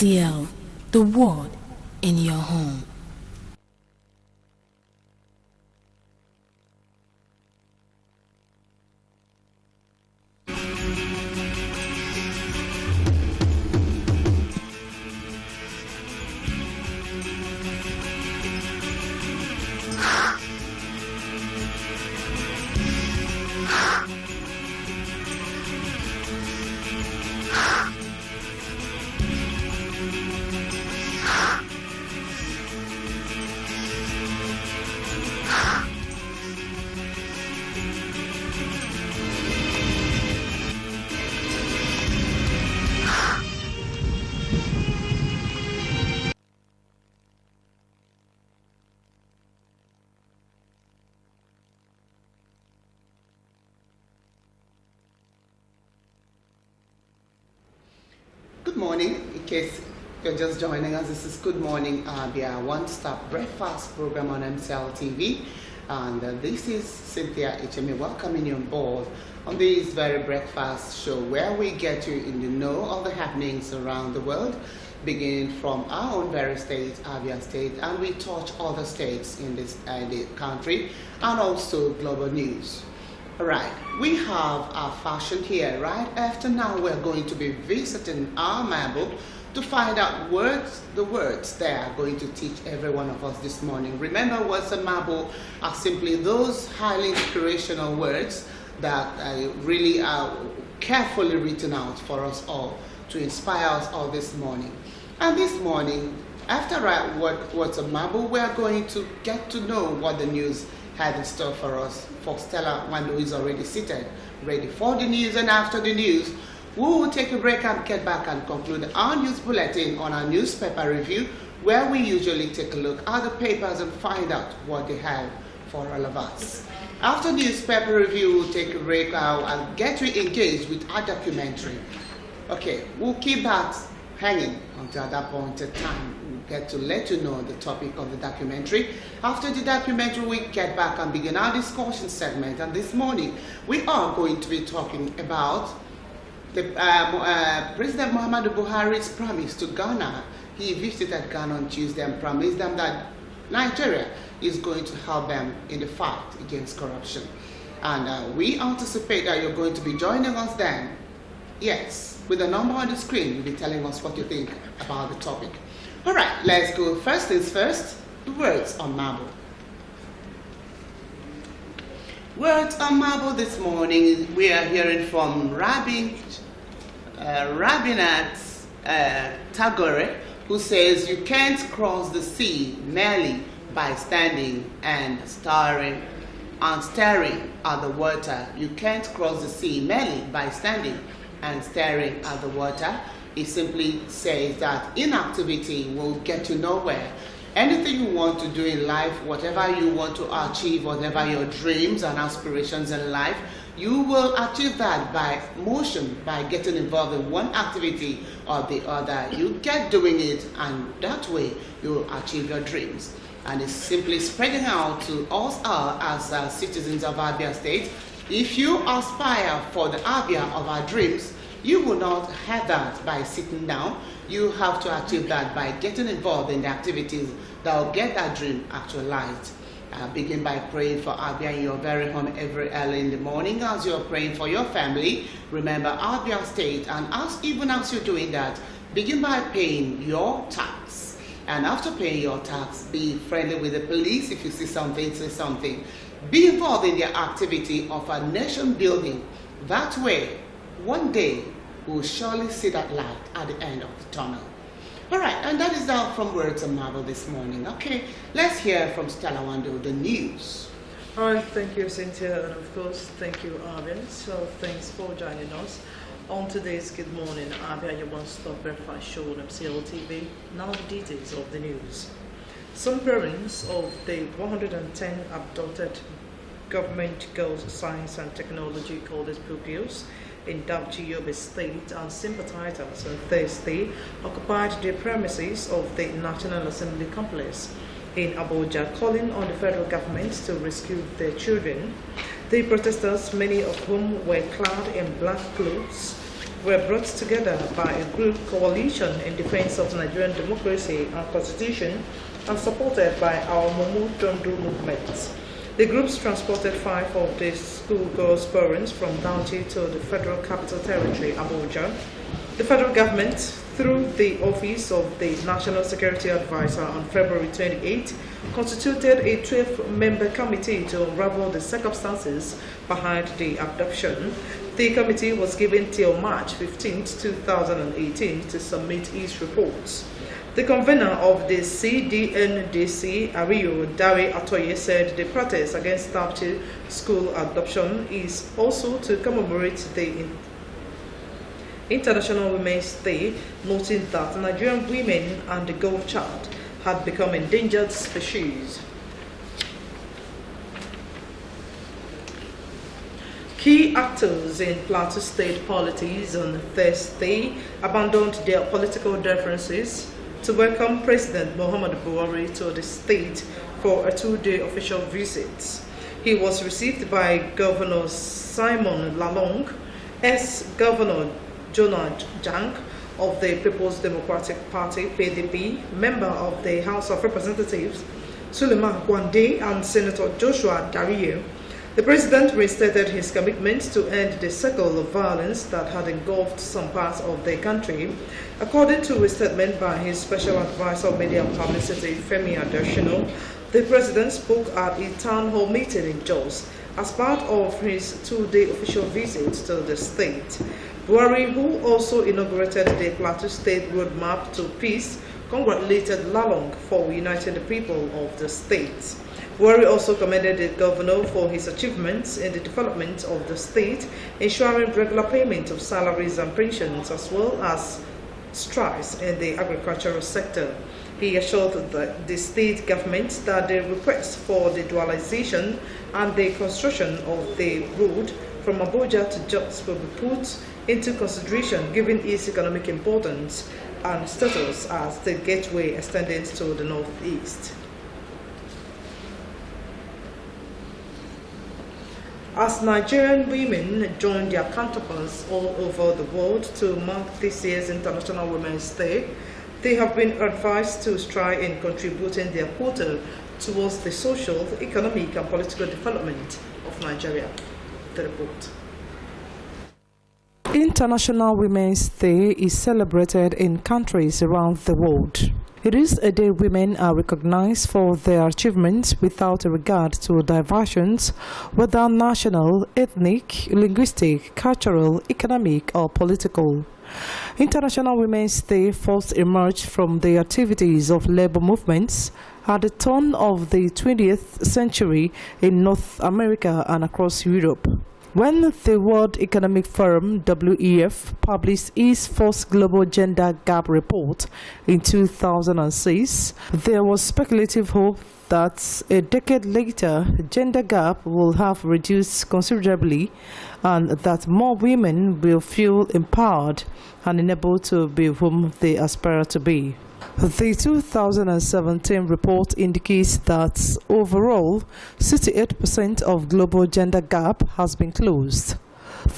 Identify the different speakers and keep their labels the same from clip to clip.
Speaker 1: MCL, the word in your home.
Speaker 2: Good morning. In case you're just joining us, this is Good Morning Abia, one-stop breakfast program on MCL TV. And this is Cynthia HMA welcoming you on board on this very breakfast show where we get you in the know of the happenings around the world, beginning from our own very state, Abia State, and we touch other states in this the country and also global news. Alright, we have our fashion here. Right after now, we're going to be visiting our Bible to find out the words they are going to teach every one of us this morning. Remember, words of Bible are simply those highly inspirational words that really are carefully written out for us all to inspire us all this morning. And this morning, after words of Bible, we are going to get to know what the news had in store for us. For Stella Wando is already seated, ready for the news, and after the news, we will take a break and get back and conclude our news bulletin on our newspaper review, where we usually take a look at the papers and find out what they have for all of us. After newspaper review, we'll take a break and get you engaged with our documentary. Okay, we'll keep that hanging until that point in time. Get to let you know the topic of the documentary. After the documentary, we get back and begin our discussion segment. And this morning, we are going to be talking about the President Muhammadu Buhari's promise to Ghana. He visited Ghana on Tuesday and promised them that Nigeria is going to help them in the fight against corruption. And we anticipate that you're going to be joining us then. Yes, with the number on the screen, you'll be telling us what you think about the topic. All right, let's go. First things first, the words on marble. Words on marble this morning, we are hearing from Rabindranath Tagore, who says, you can't cross the sea merely by standing and staring at the water. You can't cross the sea merely by standing and staring at the water. It simply says that inactivity will get you nowhere. Anything you want to do in life, whatever you want to achieve, whatever your dreams and aspirations in life, you will achieve that by motion, by getting involved in one activity or the other. You get doing it, and that way you'll achieve your dreams. And it's simply spreading out to us all as citizens of Abia State. If you aspire for the Abia of our dreams, you will not have that by sitting down. You have to achieve that by getting involved in the activities that will get that dream actualized. Begin by praying for Abia in your very home every early in the morning as you're praying for your family. Remember Abia State, and even as you're doing that, begin by paying your tax. And after paying your tax, be friendly with the police. If you see something, say something. Be involved in the activity of a nation building. That way, one day, we'll surely see that light at the end of the tunnel. All right, and that is all from Words of Marvel this morning. Okay, let's hear from Stella Wando, the news.
Speaker 3: All right, thank you, Cynthia, and of course, thank you, Abia. So thanks for joining us on today's Good Morning Abia, your one-stop breakfast show on MCL TV. Now the details of the news. Some parents of the 110 abducted government girls science and technology college pupils in Dabchi, Yobe State and sympathizers on Thursday occupied the premises of the National Assembly complex in Abuja, calling on the federal government to rescue their children. The protesters, many of whom were clad in black clothes, were brought together by a group coalition in defense of Nigerian democracy and constitution and supported by our Mumu Tondo movement. The groups transported 5 of the schoolgirls' parents from Dauchi to the Federal Capital Territory, Abuja. The federal government, through the Office of the National Security Advisor on February 28, constituted a 12-member committee to unravel the circumstances behind the abduction. The committee was given till March 15, 2018 to submit its reports. The convener of the CDNDC, Ario Dawe Atoye, said the protest against Dauchi school adoption is also to commemorate the International Women's Day, noting that Nigerian women and the girl child had become endangered species. Key actors in Plateau State politics on Thursday abandoned their political differences to welcome President Muhammadu Buhari to the state for a 2-day official visit. He was received by Governor Simon Lalong, ex-Governor Jonah Jang of the People's Democratic Party, PDP, member of the House of Representatives, Suleiman Gwande, and Senator Joshua Dariye. The president restated his commitment to end the cycle of violence that had engulfed some parts of the country. According to a statement by his special advisor on media and publicity, Femi Adesina, the president spoke at a town hall meeting in Jos as part of his 2-day official visit to the state. Buhari, who also inaugurated the Plateau State Roadmap to Peace, congratulated Lalong for uniting the people of the state. Buhari also commended the governor for his achievements in the development of the state, ensuring regular payment of salaries and pensions, as well as strides in the agricultural sector. He assured the state government that the request for the dualization and the construction of the road from Abuja to Jos will be put into consideration given its economic importance and status as the gateway extending to the northeast. As Nigerian women join their counterparts all over the world to mark this year's International Women's Day, they have been advised to strive in contributing their quota towards the social, economic, and political development of Nigeria. The report. International Women's Day is celebrated in countries around the world. It is a day women are recognized for their achievements without regard to diversions, whether national, ethnic, linguistic, cultural, economic, or political. International Women's Day first emerged from the activities of labor movements at the turn of the 20th century in North America and across Europe. When the World Economic Forum, WEF, published its first Global Gender Gap report in 2006, there was speculative hope that a decade later, gender gap will have reduced considerably and that more women will feel empowered and enabled to be whom they aspire to be. The 2017 report indicates that overall, 68% of global gender gap has been closed.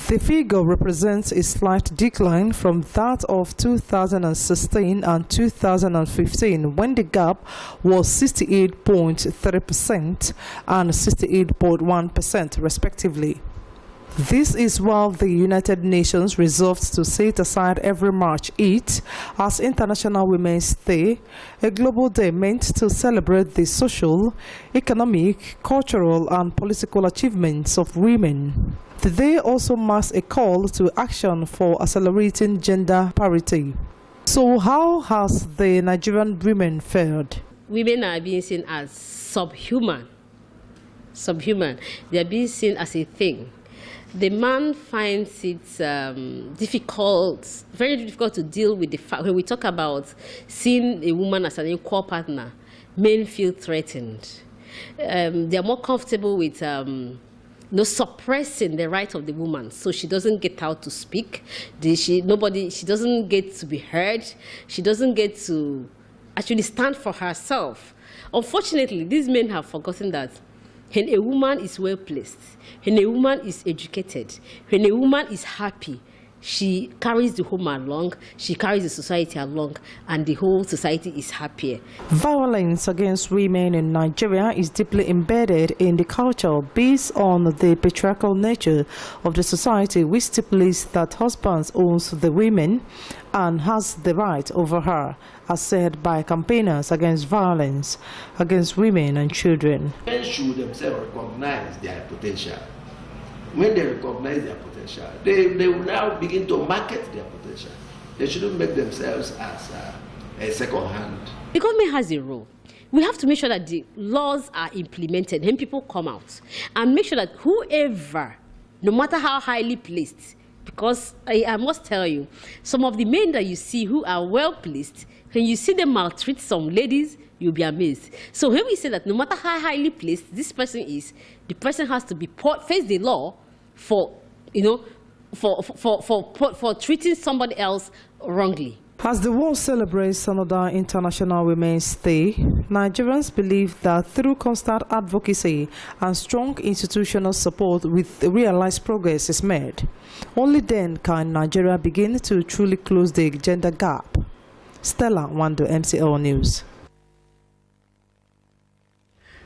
Speaker 3: The figure represents a slight decline from that of 2016 and 2015, when the gap was 68.3% and 68.1% respectively. This is while the United Nations resolved to set aside every March 8 as International Women's Day, a global day meant to celebrate the social, economic, cultural, and political achievements of women. The day also marks a call to action for accelerating gender parity. So how has the Nigerian women fared?
Speaker 4: Women are being seen as subhuman. They are being seen as a thing. The man finds it very difficult to deal with the fact when we talk about seeing a woman as an equal partner. Men feel threatened. They are more comfortable with suppressing the right of the woman, so she doesn't get out to speak. She doesn't get to be heard. She doesn't get to actually stand for herself. Unfortunately, these men have forgotten that when a woman is well placed, when a woman is educated, when a woman is happy, she carries the home along, she carries the society along, and the whole society is happier.
Speaker 5: Violence against women in Nigeria is deeply embedded in the culture based on the patriarchal nature of the society, which stipulates that husbands owns the women and has the right over her, as said by campaigners against violence against women and children.
Speaker 6: Men should themselves recognize their potential. When they recognize their potential, they will now begin to market their potential. They shouldn't make themselves as a second hand.
Speaker 4: The government has a role. We have to make sure that the laws are implemented and people come out and make sure that whoever, no matter how highly placed, because I must tell you, some of the men that you see who are well placed, when you see them maltreat some ladies, you'll be amazed. So when we say that no matter how highly placed this person is, the person has to be face the law for, for treating somebody else wrongly.
Speaker 5: As the world celebrates another International Women's Day, Nigerians believe that through constant advocacy and strong institutional support with realized progress is made. Only then can Nigeria begin to truly close the gender gap. Stella Wando, MCL News.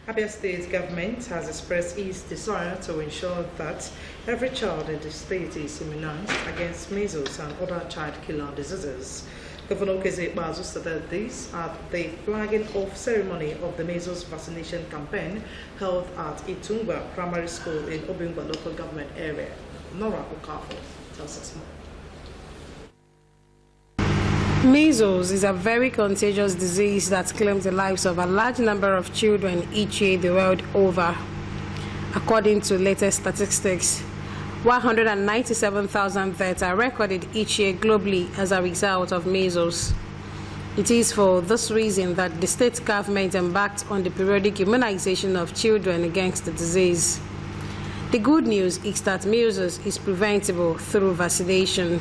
Speaker 3: Abia State government has expressed its desire to ensure that every child in the state is immunized against measles and other child-killer diseases. Governor Keze Bazu stated this at the flagging off ceremony of the measles vaccination campaign held at Itungwa Primary School in Obingwa local government area. Nora Okafor tells us more.
Speaker 7: Measles is a very contagious disease that claims the lives of a large number of children each year the world over. According to latest statistics, 197,000 deaths are recorded each year globally as a result of measles. It is for this reason that the state government embarked on the periodic immunization of children against the disease. The good news is that measles is preventable through vaccination.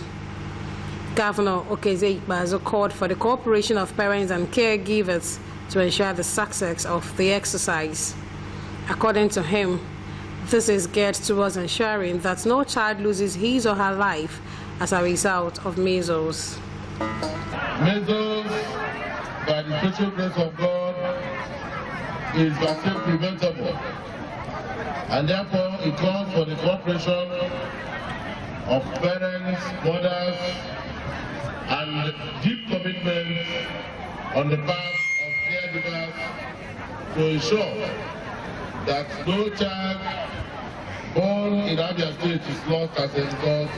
Speaker 7: Governor Okeze Ikpeazu called for the cooperation of parents and caregivers to ensure the success of the exercise. According to him, this is geared towards ensuring that no child loses his or her life as a result of measles.
Speaker 8: Measles, by the special grace of God, is vaccine preventable, and therefore it calls for the cooperation of parents, mothers, and deep commitment on the part of caregivers to ensure that no child born in Abia State is lost as a result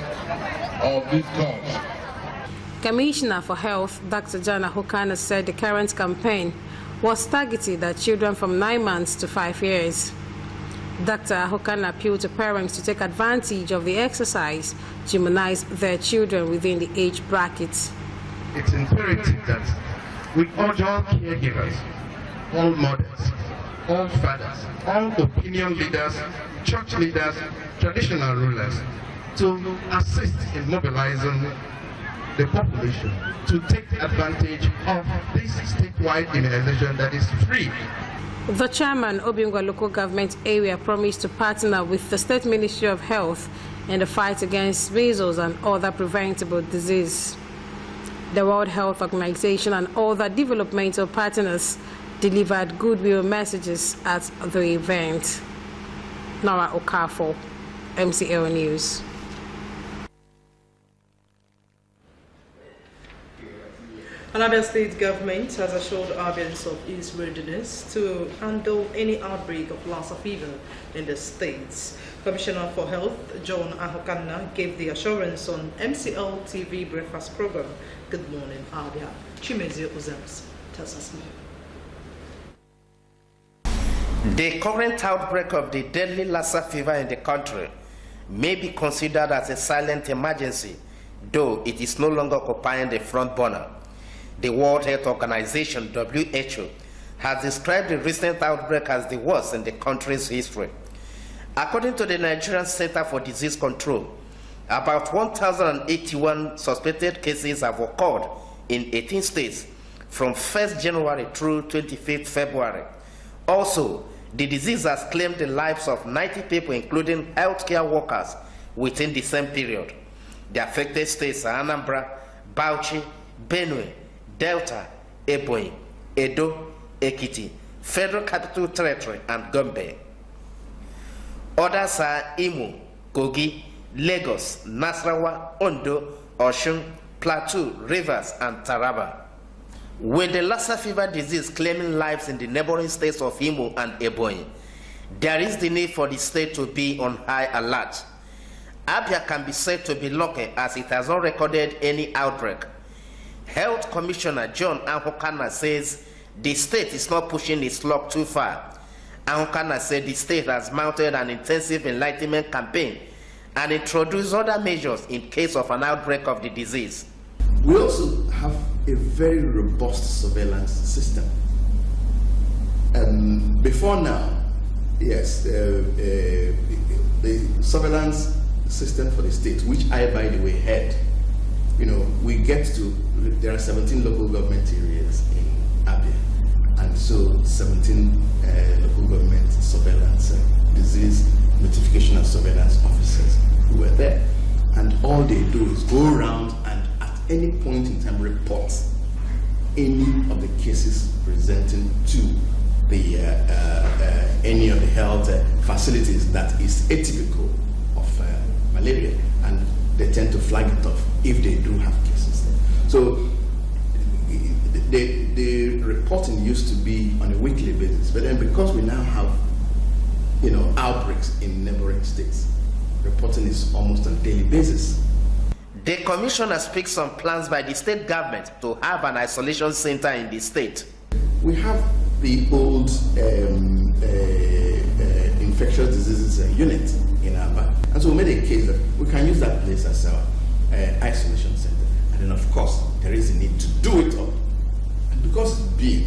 Speaker 8: of this cause.
Speaker 7: Commissioner for Health, Dr. Jana Hokana, said the current campaign was targeted at children from 9 months to 5 years. Dr. Hokana appealed to parents to take advantage of the exercise to immunize their children within the age bracket.
Speaker 9: It's imperative that we urge all caregivers, all mothers, all fathers, all opinion leaders, church leaders, traditional rulers, to assist in mobilizing the population to take advantage of this statewide immunization that is free.
Speaker 7: The chairman, Obingwa local government area, promised to partner with the State Ministry of Health in the fight against measles and other preventable disease. The World Health Organization and other developmental partners delivered goodwill messages at the event. Nora Okafor, MCL News.
Speaker 3: Abia State government has assured Abians of its readiness to handle any outbreak of Lassa fever in the states. Commissioner for Health, John Ahokanna, gave the assurance on MCL TV breakfast program, Good Morning, Abia. Chimezi Uzems tells us more.
Speaker 10: The current outbreak of the deadly Lassa fever in the country may be considered as a silent emergency, though it is no longer occupying the front burner. The World Health Organization, WHO, has described the recent outbreak as the worst in the country's history. According to the Nigerian Center for Disease Control, about 1,081 suspected cases have occurred in 18 states from 1st January through 25th February. Also, the disease has claimed the lives of 90 people, including healthcare workers, within the same period. The affected states are Anambra, Bauchi, Benue, Delta, Ebonyi, Edo, Ekiti, Federal Capital Territory, and Gombe. Others are Imo, Kogi, Lagos, Nasarawa, Ondo, Osun, Plateau, Rivers, and Taraba. With the Lassa fever disease claiming lives in the neighboring states of Imo and Ebonyi, there is the need for the state to be on high alert. Abia can be said to be lucky as it has not recorded any outbreak. Health Commissioner John Ahokana says the state is not pushing its luck too far. Ahokana said the state has mounted an intensive enlightenment campaign and introduced other measures in case of an outbreak of the disease.
Speaker 6: We also have a very robust surveillance system. Before now, yes, the surveillance system for the state, which I, by the way, head, we get to, there are 17 local government areas in Abia, and so 17 local government surveillance, disease notification and surveillance officers who were there. And all they do is go around and at any point in time report any of the cases presenting to the any of the health facilities that is atypical of malaria, and they tend to flag it off if they do have cases there. So the reporting used to be on a weekly basis, but then because we now have outbreaks in neighboring states, reporting is almost on a daily basis.
Speaker 10: The commissioner speaks on plans by the state government to have an isolation center in the state.
Speaker 6: We have the old infectious diseases unit in Abia, and so we made a case that we can use that place as our isolation center. And then, of course, there is a need to do it up, and because it's big,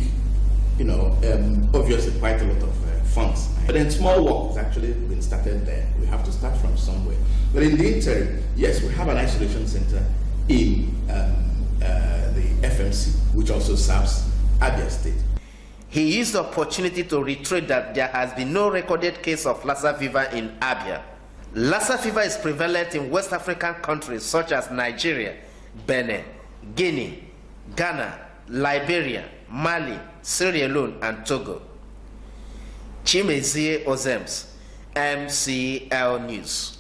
Speaker 6: obviously quite a lot of funds. But then small work has actually been started there. We have to start from somewhere. But in the interim, yes, we have an isolation center in the FMC, which also serves Abia State.
Speaker 10: He used the opportunity to reiterate that there has been no recorded case of Lassa fever in Abia. Lassa fever is prevalent in West African countries such as Nigeria, Benin, Guinea, Ghana, Liberia, Mali, Sierra Leone, and Togo. Chimezie Ozems, MCL News.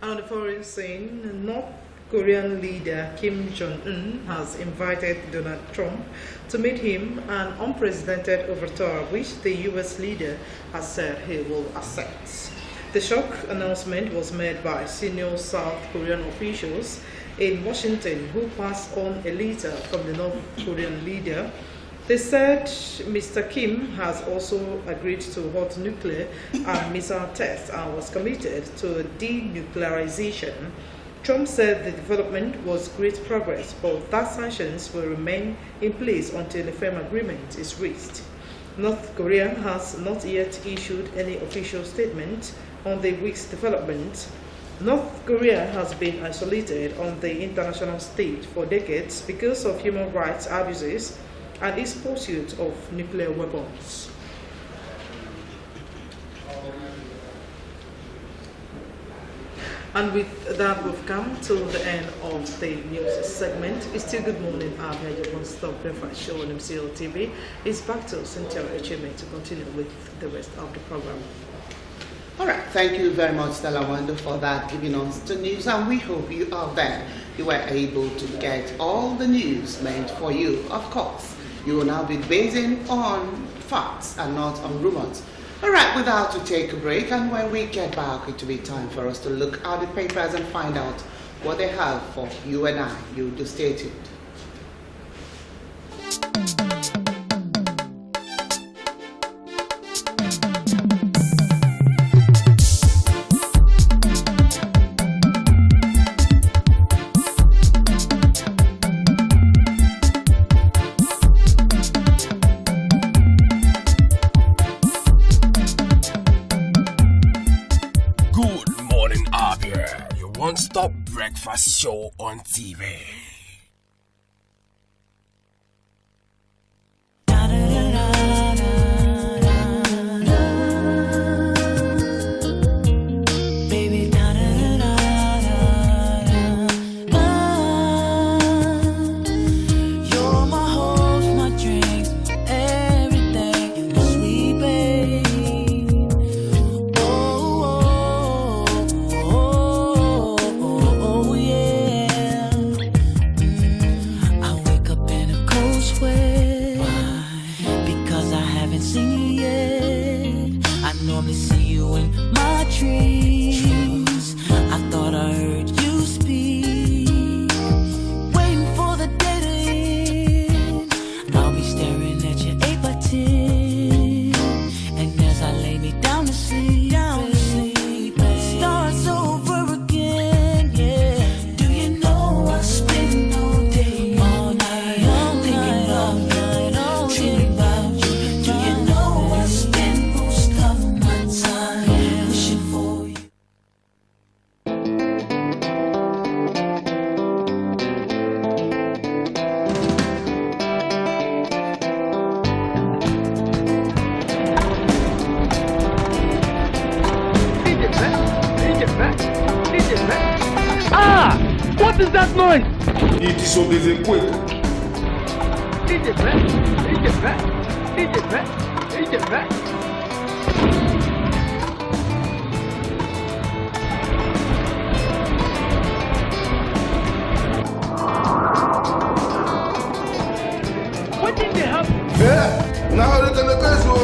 Speaker 3: On the foreign scene, North Korean leader Kim Jong-un has invited Donald Trump to meet him, an unprecedented overture which the U.S. leader has said he will accept. The shock announcement was made by senior South Korean officials in Washington who passed on a letter from the North Korean leader. They said Mr. Kim has also agreed to halt nuclear and missile tests and was committed to denuclearization. Trump said the development was great progress, but that sanctions will remain in place until a firm agreement is reached. North Korea has not yet issued any official statement on the week's development. North Korea has been isolated on the international stage for decades because of human rights abuses and its pursuit of nuclear weapons. And with that, we've come to the end of the news segment. It's still Good Morning, Abia, your one-stop breakfast show on MCL TV. It's back to Cynthia Echeme to continue with the rest of the program.
Speaker 2: All right, thank you very much, Stella Wando, for that, giving us the news. And we hope you out there, you were able to get all the news meant for you. Of course, you will now be basing on facts and not on rumors. All right, without to take a break, and when we get back, it will be time for us to look at the papers and find out what they have for you and I. You do stay tuned.
Speaker 11: One-stop breakfast show on TV.
Speaker 1: Baby,
Speaker 12: seen you yet. I normally see you in my dreams. I thought I heard you speak, waiting for the day to end. I'll be staring at you 8 by 10, and as I lay me down to sleep, starts over again. Yeah. Do you know I spend all day, all night, thinking about you, dreaming about you? Do you know I spend most of my time wishing for you?
Speaker 13: Ah! What is that noise?
Speaker 14: It is so busy quick.
Speaker 13: What did they have?
Speaker 14: Yeah, now look at the castle.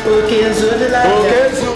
Speaker 10: Okay, so the light.
Speaker 14: Okay, so.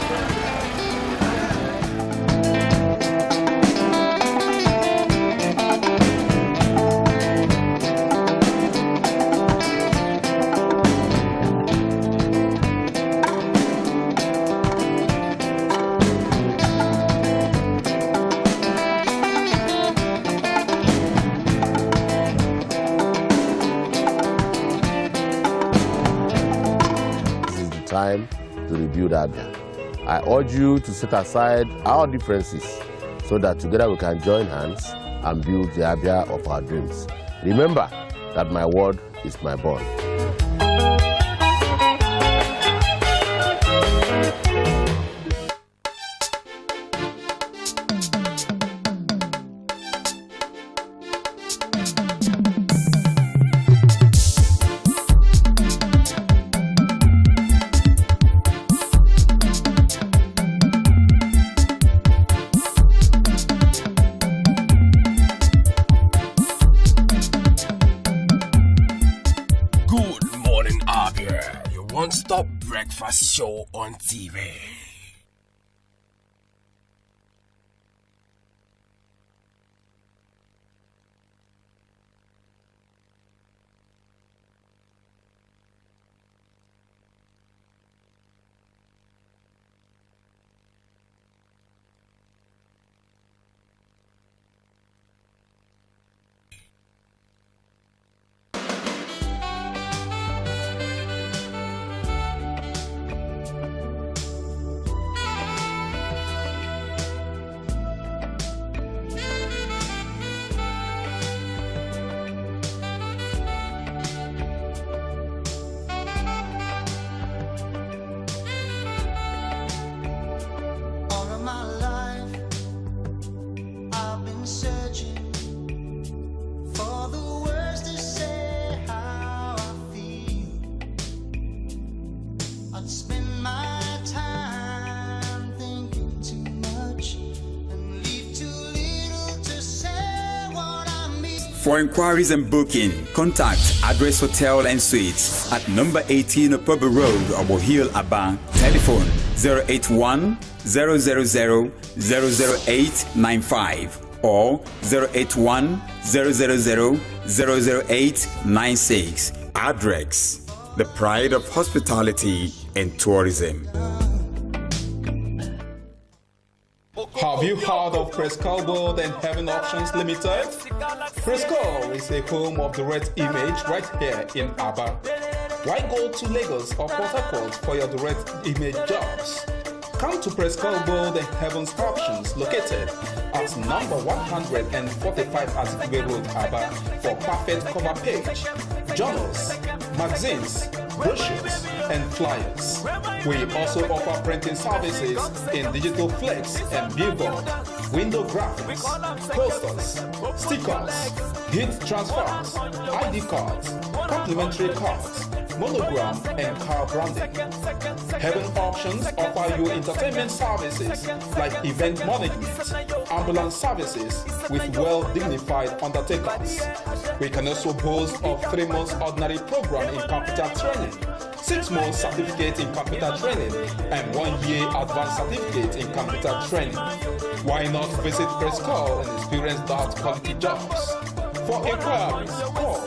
Speaker 15: Time to rebuild Abia. I urge you to set aside our differences so that together we can join hands and build the Abia of our dreams. Remember that my word is my bond.
Speaker 11: One-stop breakfast show on TV.
Speaker 16: For inquiries and booking, contact Address Hotel and Suites at number 18 Opobo Road, Obo Hill, Aba. Telephone 081 000 00895 or 081 000 00896. Address, the pride of hospitality and tourism.
Speaker 17: Have you heard of Prescal World and Heaven Options Limited? Prescal is a home of direct image right here in Abia. Why go to Lagos or Port Harcourt for your direct image jobs? Come to Prescal World and Heaven's Options located at number 145 Azikwe Road, Abia for perfect cover page, journals, magazines, brochures, and flyers. We also offer printing services in digital flex and billboard. window graphics, posters, stickers, heat transfers, ID cards, complimentary cards, monogram, and car branding. Heaven Auctions offer you entertainment services like event management, ambulance services with well-dignified undertakers. We can also boast of 3 months ordinary program in computer training, 6 months certificate in computer training, and 1 year advanced certificate in computer training. Why not visit Prescott and experience that quality jobs? For inquiries, call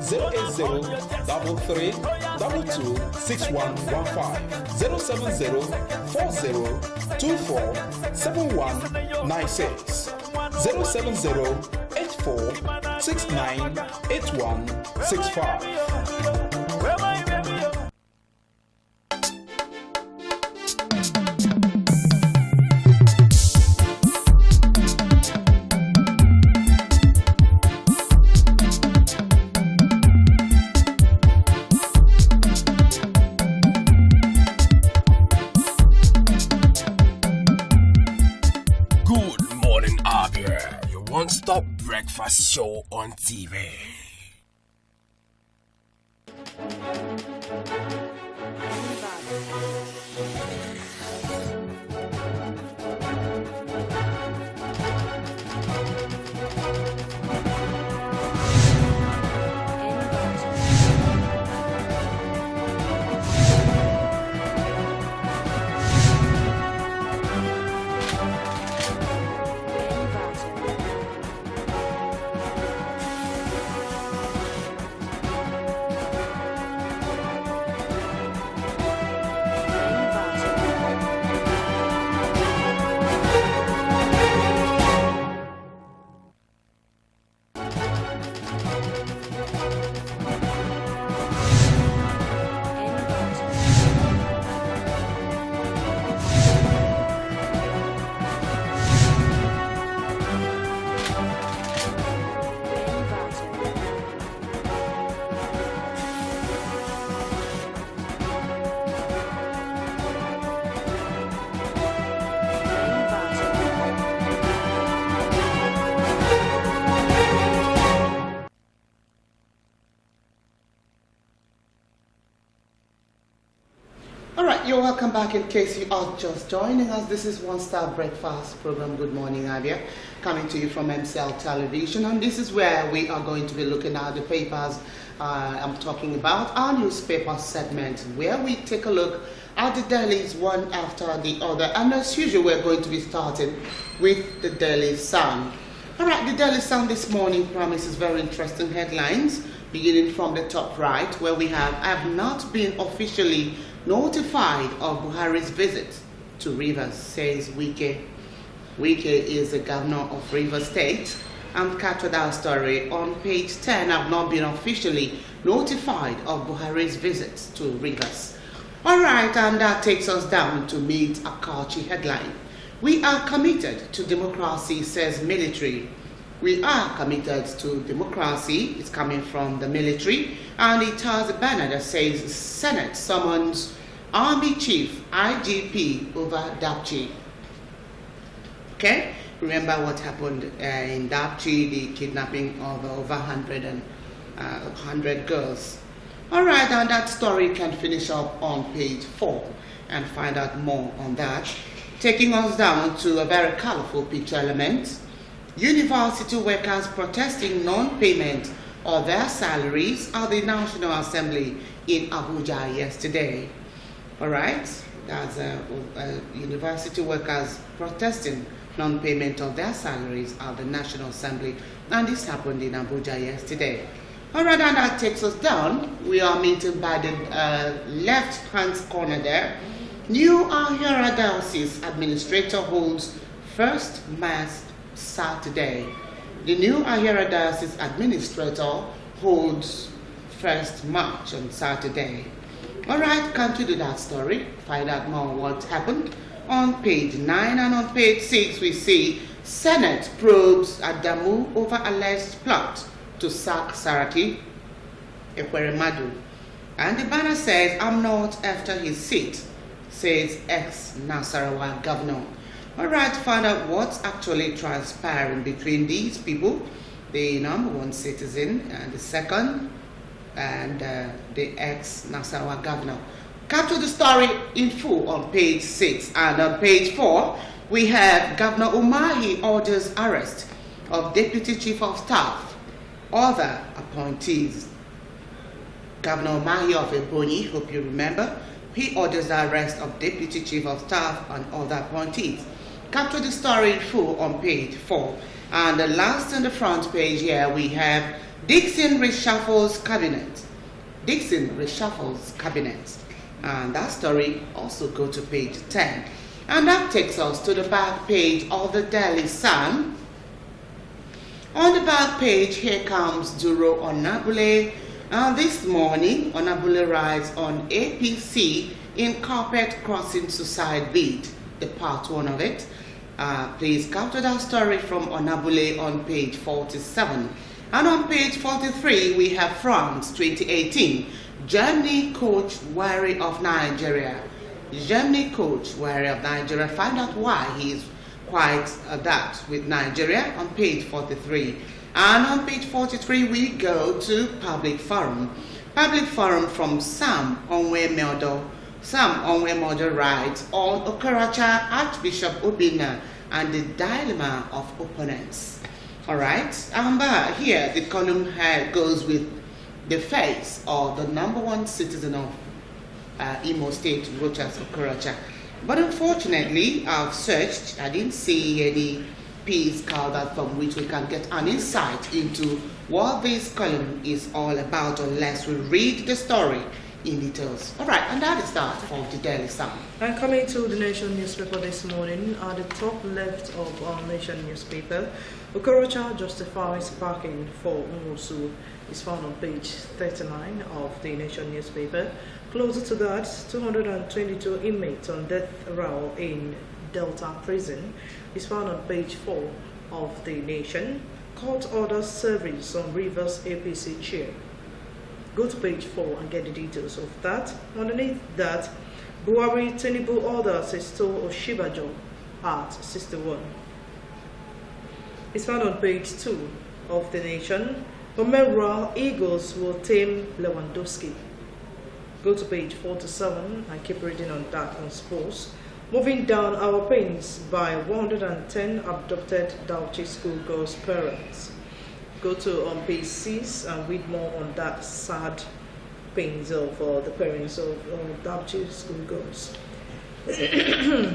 Speaker 17: 080-3322-6115, 070-4024-7196, 070-8469-8165.
Speaker 11: Good morning, Abia, your one-stop breakfast show on TV.
Speaker 2: You're welcome back. In case you are just joining us, this is One Star Breakfast program, Good Morning Abia, coming to you from MCL Television, and this is where we are going to be looking at the papers. I'm talking about our newspaper segment, where we take a look at the dailies one after the other, and as usual, we're going to be starting with the Daily Sun. All right, the Daily Sun this morning promises very interesting headlines, beginning from the top right, where we have, I have not been officially notified of Buhari's visit to Rivers, says Wike. Wike is the governor of Rivers State, and captured our story on page 10. I've not been officially notified of Buhari's visit to Rivers. All right, and that takes us down to meet a Akachi headline. We are committed to democracy, says military. We are committed to democracy. It's coming from the military, and it has a banner that says Senate summons Army Chief IGP over Dapchi. Okay, remember what happened in Dapchi, the kidnapping of over 100 girls. All right, and that story can finish up on page 4 and find out more on that. Taking us down to a very colorful picture element. University workers protesting non-payment of their salaries at the National Assembly in Abuja yesterday. All right, that's university workers protesting non-payment of their salaries at the National Assembly, and this happened in Abuja yesterday. All right, and that takes us down. We are meeting by the left-hand corner there. New Ahira Diocese Administrator holds first Mass Saturday. The new Ahira Diocese Administrator holds first March on Saturday. All right, come to do that story. Find out more what happened on page 9, and on page 6 we see Senate probes Adamu over alleged plot to sack Saraki Ekweremadu. And the banner says, I'm not after his seat, says ex-Nasarawa governor. All right, to find out what's actually transpiring between these people, the number one citizen and the second, and the ex-Nasarawa governor. Capture the story in full on page 6, and on page 4, we have Governor Umahi orders arrest of Deputy Chief of Staff, other appointees. Governor Umahi of Ebonyi, hope you remember, he orders the arrest of Deputy Chief of Staff and other appointees. Capture the story in full on page 4. And the last on the front page here, we have Dixon reshuffles cabinet. Dixon reshuffles cabinet. And that story also go to page 10. And that takes us to the back page of the Daily Sun. On the back page, here comes Duro Onabule. And this morning, Onabule rides on APC in carpet crossing suicide bid, the part 1 of it. Please capture that story from Onabule on page 47. And on page 43, we have France 2018. Germany coach wary of Nigeria. Germany coach wary of Nigeria. Find out why he is quite that with Nigeria on page 43. And on page 43, we go to Public Forum. Public Forum from Sam Onwe-Meldo. Sam Onwe-Meldo writes on Okaracha, Archbishop Obina, and the dilemma of opponents. All right, here the column goes with the face of the number one citizen of Imo State, Rochas Okaracha. But unfortunately, I've searched, I didn't see any piece called out from which we can get an insight into what this column is all about unless we read the story in details. All right, and that is that for the Daily Sun.
Speaker 3: And coming to the Nation newspaper this morning, at the top left of our Nation newspaper, Okorocha justifies parking for Umusu is found on page 39 of the Nation newspaper. Closer to that, 222 inmates on death row in Delta Prison is found on page 4 of the Nation. Court orders service on Rivers APC chair. Go to page 4 and get the details of that. Underneath that, Buhari Tinubu orders Sisto Oshibajo at 61. It's found on page 2 of the Nation. Omera Eagles will tame Lewandowski. Go to page 47 and keep reading on that on sports. Moving down, our pains by 110 abducted Dauchi schoolgirls' parents. Go to on page 6 and read more on that sad pains of the parents of Dauchi schoolgirls.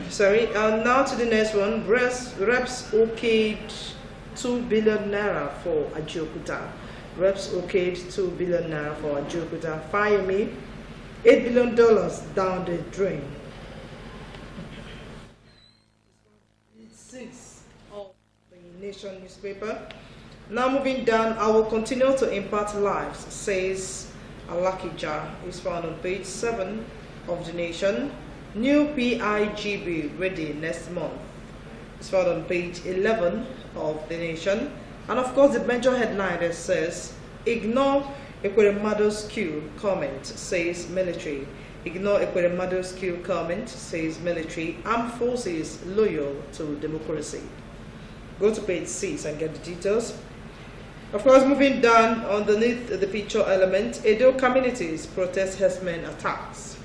Speaker 3: Sorry, and now to the next one. Reps okayed 2 billion naira for Ajokuta. Reps okayed 2 billion naira for Ajokuta. Fire me, $8 billion down the drain. 6 of the Nation newspaper. Now moving down, I will continue to impact lives, says Alakija. Is found on page 7 of the Nation. New PIGB ready next month. It's found on page 11 of the Nation. And of course, the major headline that says, ignore Ekweremado's Q comment, says military. Ignore Ekweremado's Q comment, says military. Armed forces loyal to democracy. Go to page 6 and get the details. Of course, moving down underneath the picture element, Edo communities protest herdsmen attacks.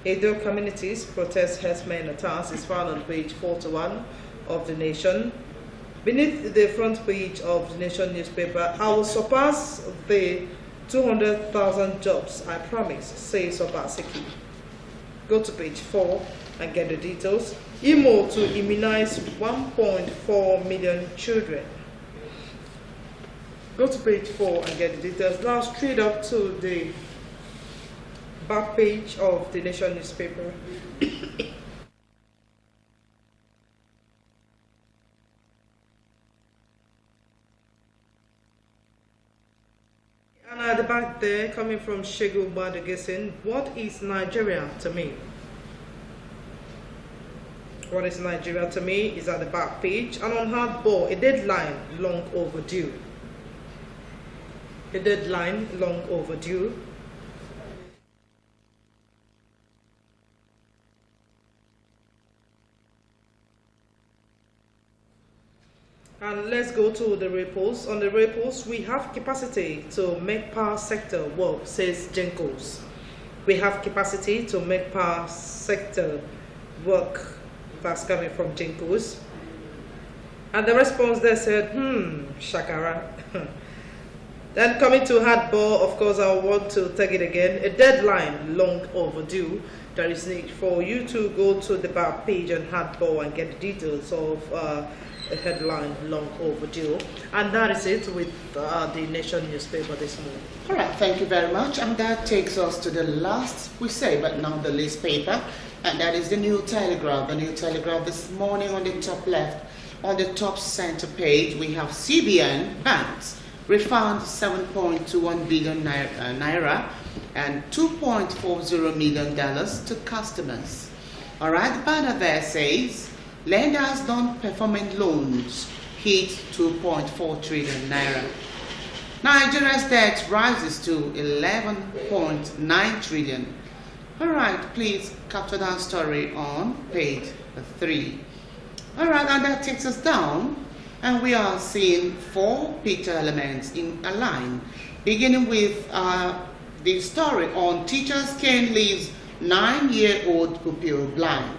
Speaker 3: Edo communities protest herdsmen attacks is found on page 41 of the Nation. Beneath the front page of the Nation newspaper, I will surpass the 200,000 jobs I promise, says Obaseki. Go to page 4 and get the details. Imo to immunize 1.4 million children. Go to page 4 and get the details. Now straight up to the back page of the Nation newspaper. And at the back there, coming from Shegu Badagesin, what is Nigeria to me? What is Nigeria to me is at the back page. And on hardball, a deadline long overdue. A deadline long overdue. And let's go to the repos. On the repos, we have capacity to make power sector work, says Jenkos. We have capacity to make power sector work. That's coming from Jenkos. And the response there said, Shakara. Then coming to hardball, of course, I want to take it again. A deadline long overdue. There is need for you to go to the back page on hardball and get the details of a headline long overdue. And that is it with the Nation newspaper this morning.
Speaker 2: All right, thank you very much. And that takes us to the last, we say, but not the least paper. And that is the New Telegraph. The New Telegraph this morning on the top left, on the top center page, we have CBN banks refund 7.21 billion naira and $2.40 million to customers. All right, the banner there says, lenders non-performing loans hit 2.4 trillion naira. Nigeria's debt rises to 11.9 trillion. All right, please capture that story on page 3. All right, and that takes us down, and we are seeing 4 picture elements in a line, beginning with the story on teacher's cane leaves 9-year-old pupil blind.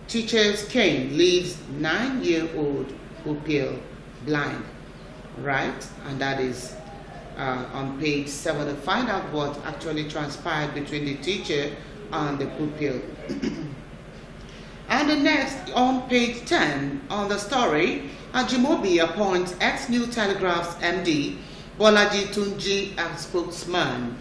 Speaker 2: Teacher's cane leaves 9-year-old pupil blind, right? And that is on page 7 to find out what actually transpired between the teacher and the pupil. And the next, on page 10, on the story, Ajimobi appoints ex-New Telegraph's MD, Bolaji Tunji, as spokesman.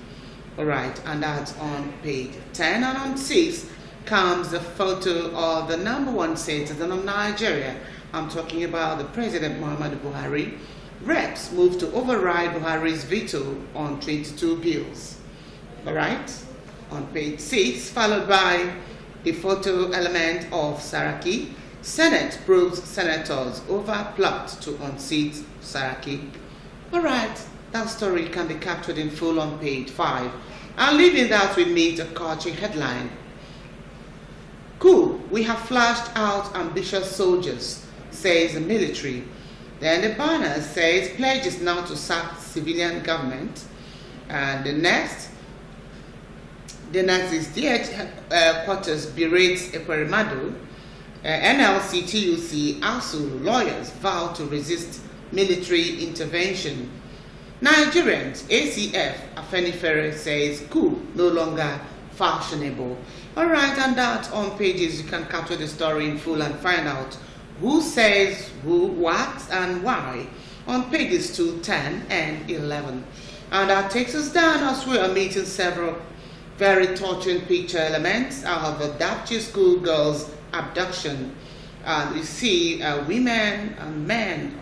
Speaker 2: All right, and that's on page 10. And on 6 comes the photo of the #1 citizen of Nigeria. I'm talking about the President Muhammadu Buhari. Reps move to override Buhari's veto on 22 bills. All right, on page 6, followed by the photo element of Saraki. Senate probes senators over plot to unseat Saraki. All right, that story can be captured in full on page 5. And leaving that with me to catch a headline. Cool, we have flashed out ambitious soldiers, says the military. Then the banner says pledges now to sack civilian government. And the next is DH quarters berates Ekweremadu. NLC, TUC, ASU lawyers vow to resist military intervention. Nigerians, ACF, Afenifere says coup no longer fashionable. All right, and that on pages you can capture the story in full and find out who says who, what, and why on pages 2, 10, and 11. And that takes us down as we are meeting several very touching picture elements of the Dapchi school girls' abduction. You see women and men,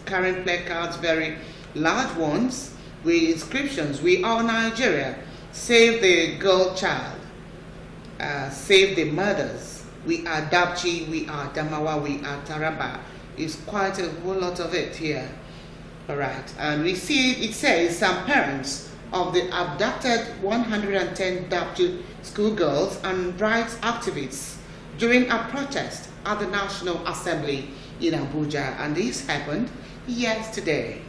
Speaker 2: carrying placards, very large ones, with inscriptions: "We are Nigeria, save the girl child, save the mothers. We are Dapchi, we are Damawa, we are Taraba." It's quite a whole lot of it here. All right, and we see it says some parents of the abducted 110 Dapchi schoolgirls and rights activists during a protest at the National Assembly in Abuja, and this happened yesterday.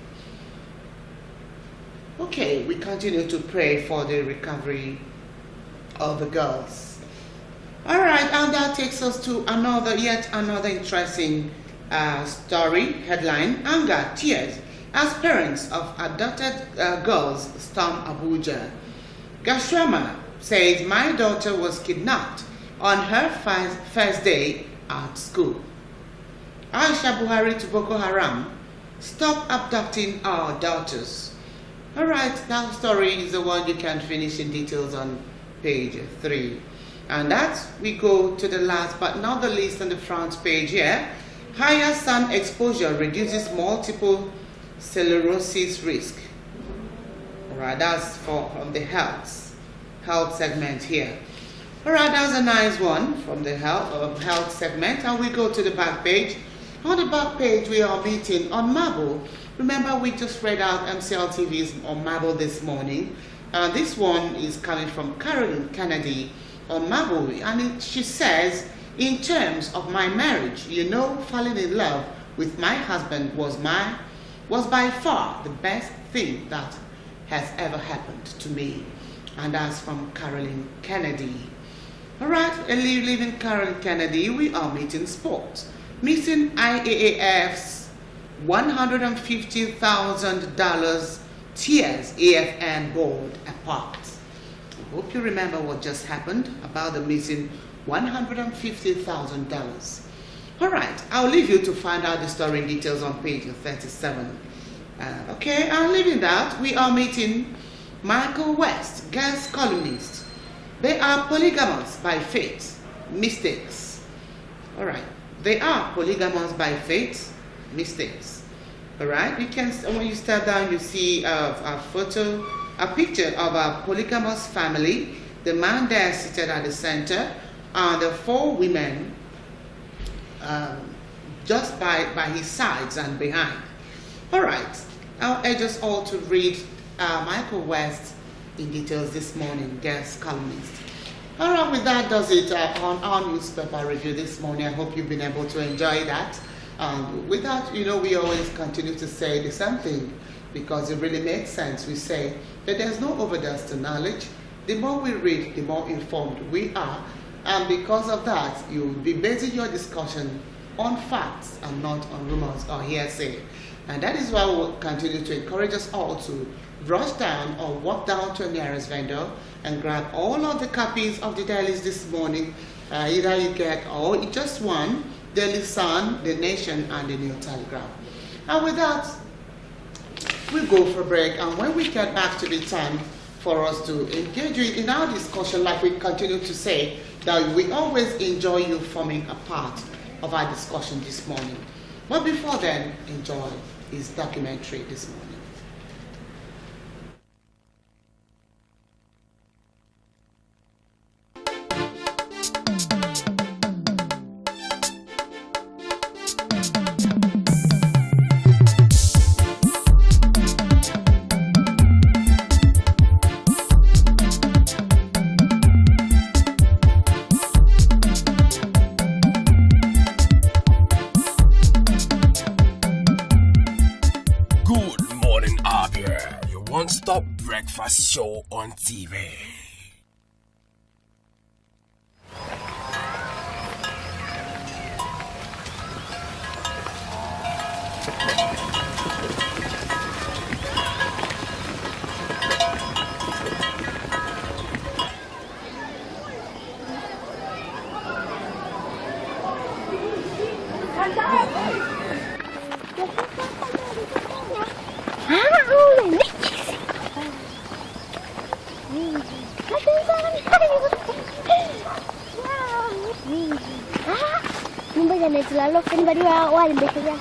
Speaker 2: Okay, we continue to pray for the recovery of the girls. All right, and that takes us to yet another interesting story, headline: anger, tears, as parents of abducted girls storm Abuja. Gashrama says, "My daughter was kidnapped on her first day at school." Aisha Buhari to Boko Haram: "Stop abducting our daughters." All right, that story is the one you can finish in details on page 3. And that we go to the last but not the least on the front page here. Higher sun exposure reduces multiple sclerosis risk. All right, that's from the health segment here. All right, that's a nice one from the health segment. And we go to the back page. On the back page, we are meeting on Marble. Remember, we just read out MCL TV's on Marble this morning. This one is coming from Carolyn Kennedy on Marble. And she says, "In terms of my marriage, falling in love with my husband was by far the best thing that has ever happened to me. And that's from Carolyn Kennedy. All right, leaving Carolyn Kennedy, we are meeting sports. Missing IAAF's $150,000 tears AFN board apart. I hope you remember what just happened about the missing $150,000. All right, I'll leave you to find out the story details on page 37. Okay, I'm leaving that. We are meeting Michael West, guest columnist. They are polygamous by fate, mistakes. All right, they are polygamous by fate, mistakes. All right, you can, when you step down, you see a picture of a polygamous family. The man there seated at the center, and the 4 women just by his sides and behind. All right, I'll urge us all to read Michael West in details this morning, guest columnist. All right, with that does it on our newspaper review this morning. I hope you've been able to enjoy that. With that, we always continue to say the same thing because it really makes sense. We say that there's no overdose to knowledge. The more we read, the more informed we are. And because of that, you'll be basing your discussion on facts and not on rumors or hearsay. And that is why we'll continue to encourage us all to rush down or walk down to a nearest vendor and grab all of the copies of the dailies this morning. Either you get just one, Daily Sun, The Nation, and the New Telegraph. And with that, we'll go for a break. And when we get back to the time for us to engage you in our discussion, like we continue to say, that we always enjoy you forming a part of our discussion this morning. But before then, enjoy his documentary this morning.
Speaker 11: One-stop breakfast show on TV.
Speaker 18: Lalu kan baru awal bekerja.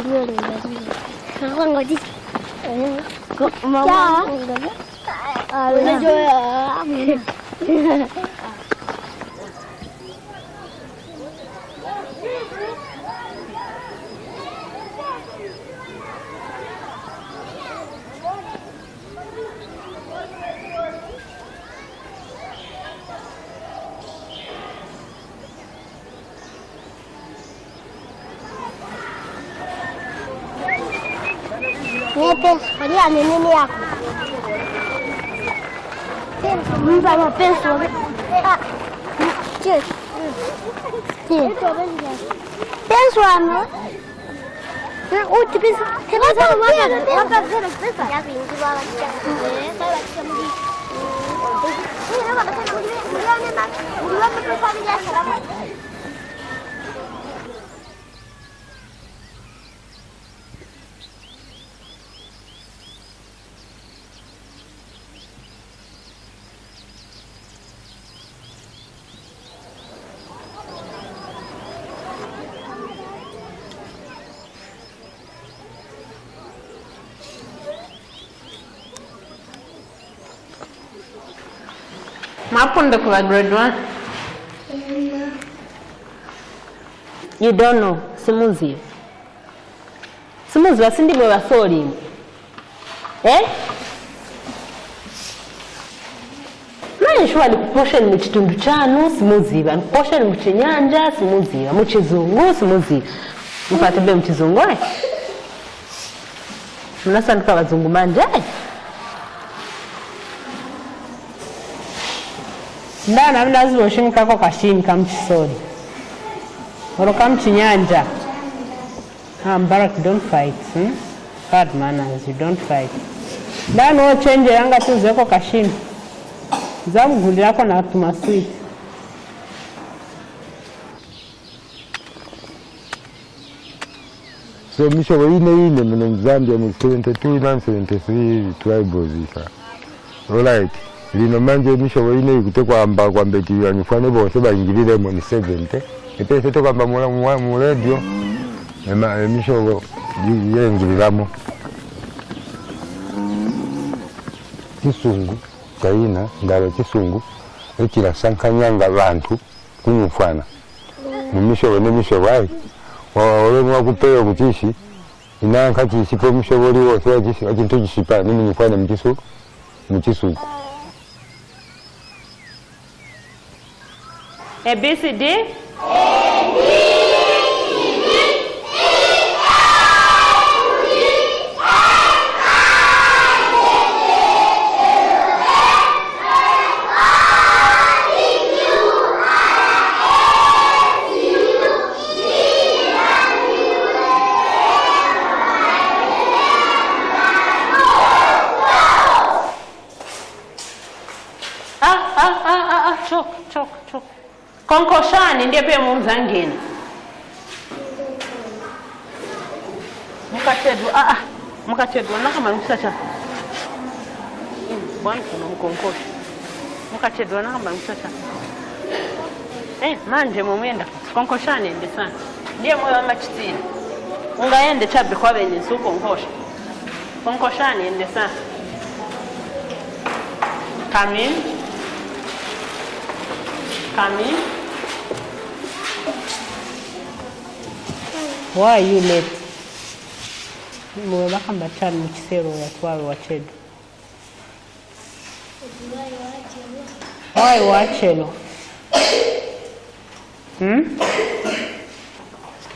Speaker 18: Dulu. Kalau nggak di, kok mau nggak? Udah jual. Kalian ini aku. Banyak pensel. Cek. Pensel anu. Tapi kenapa mana? Apa beres beres? Ya ini juga lagi. Saya lagi kembali. Ini apa kan? Bulan nak. Bulan berapa dia sekarang?
Speaker 19: Mapunda kwa grade 1? You don't know. Simuzi. Simuzi basindi bwe basoli. sure ni portion mu kitundu kyanu simuziba, portion mu kinyanja simuziba, mu kizungu simuziba. Mupate be mu kizungu ai. Munasanduka abazungu manje ai. Ndana mnazi oshinka ko kashini kamchisoni. Oro kamchinyanja. Barak, don't fight. Bad manners, you don't fight. Ndana ochenje yanga tuzeko kashini. Zamugulira ko na tuma sweet.
Speaker 20: So misho ine mu Zambia mu 72 na 73 tribals isa. Alright. Lino manje misho ine ikutekwa amba kwa mbeti yanifane bose bayingirire mu 70. Epese to kwamba mu radio. Misho yengiriramo. Kisungu kaina ndalo kisungu ekira sankanyanga abantu kunyufana. Mu misho wayi. Ole mwakupeyo kuchishi inanka chisipo mshobori wose akintu gishipa nini nyifana mchisu
Speaker 19: ABCD chok. Konkoshani ndiye pia mumzangeni. Mukatedwa nakama mkusacha. Bwana kuna mkonkosha. Mukatedwa nakama mkusacha. Manje mumwenda konkoshani ndi sana. Ndiye moyo wa machitini. Ungaende chabe kwa benye suko nkosha. Konkoshani ndi sana. Come in. Why are you late? Mwe kamba tani mukisero yatwaro wachedo. Why wachelo?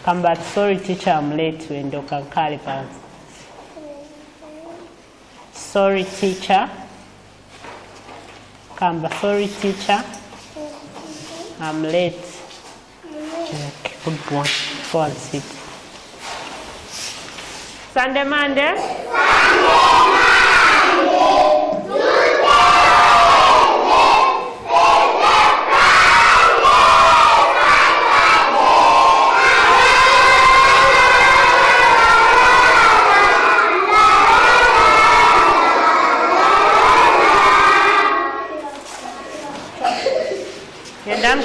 Speaker 19: Kamba sorry teacher I'm late when do kankale pants. Sorry teacher. Kamba sorry teacher. I'm late. Okay, good one. Go and sit. Sunday, Monday. Ndani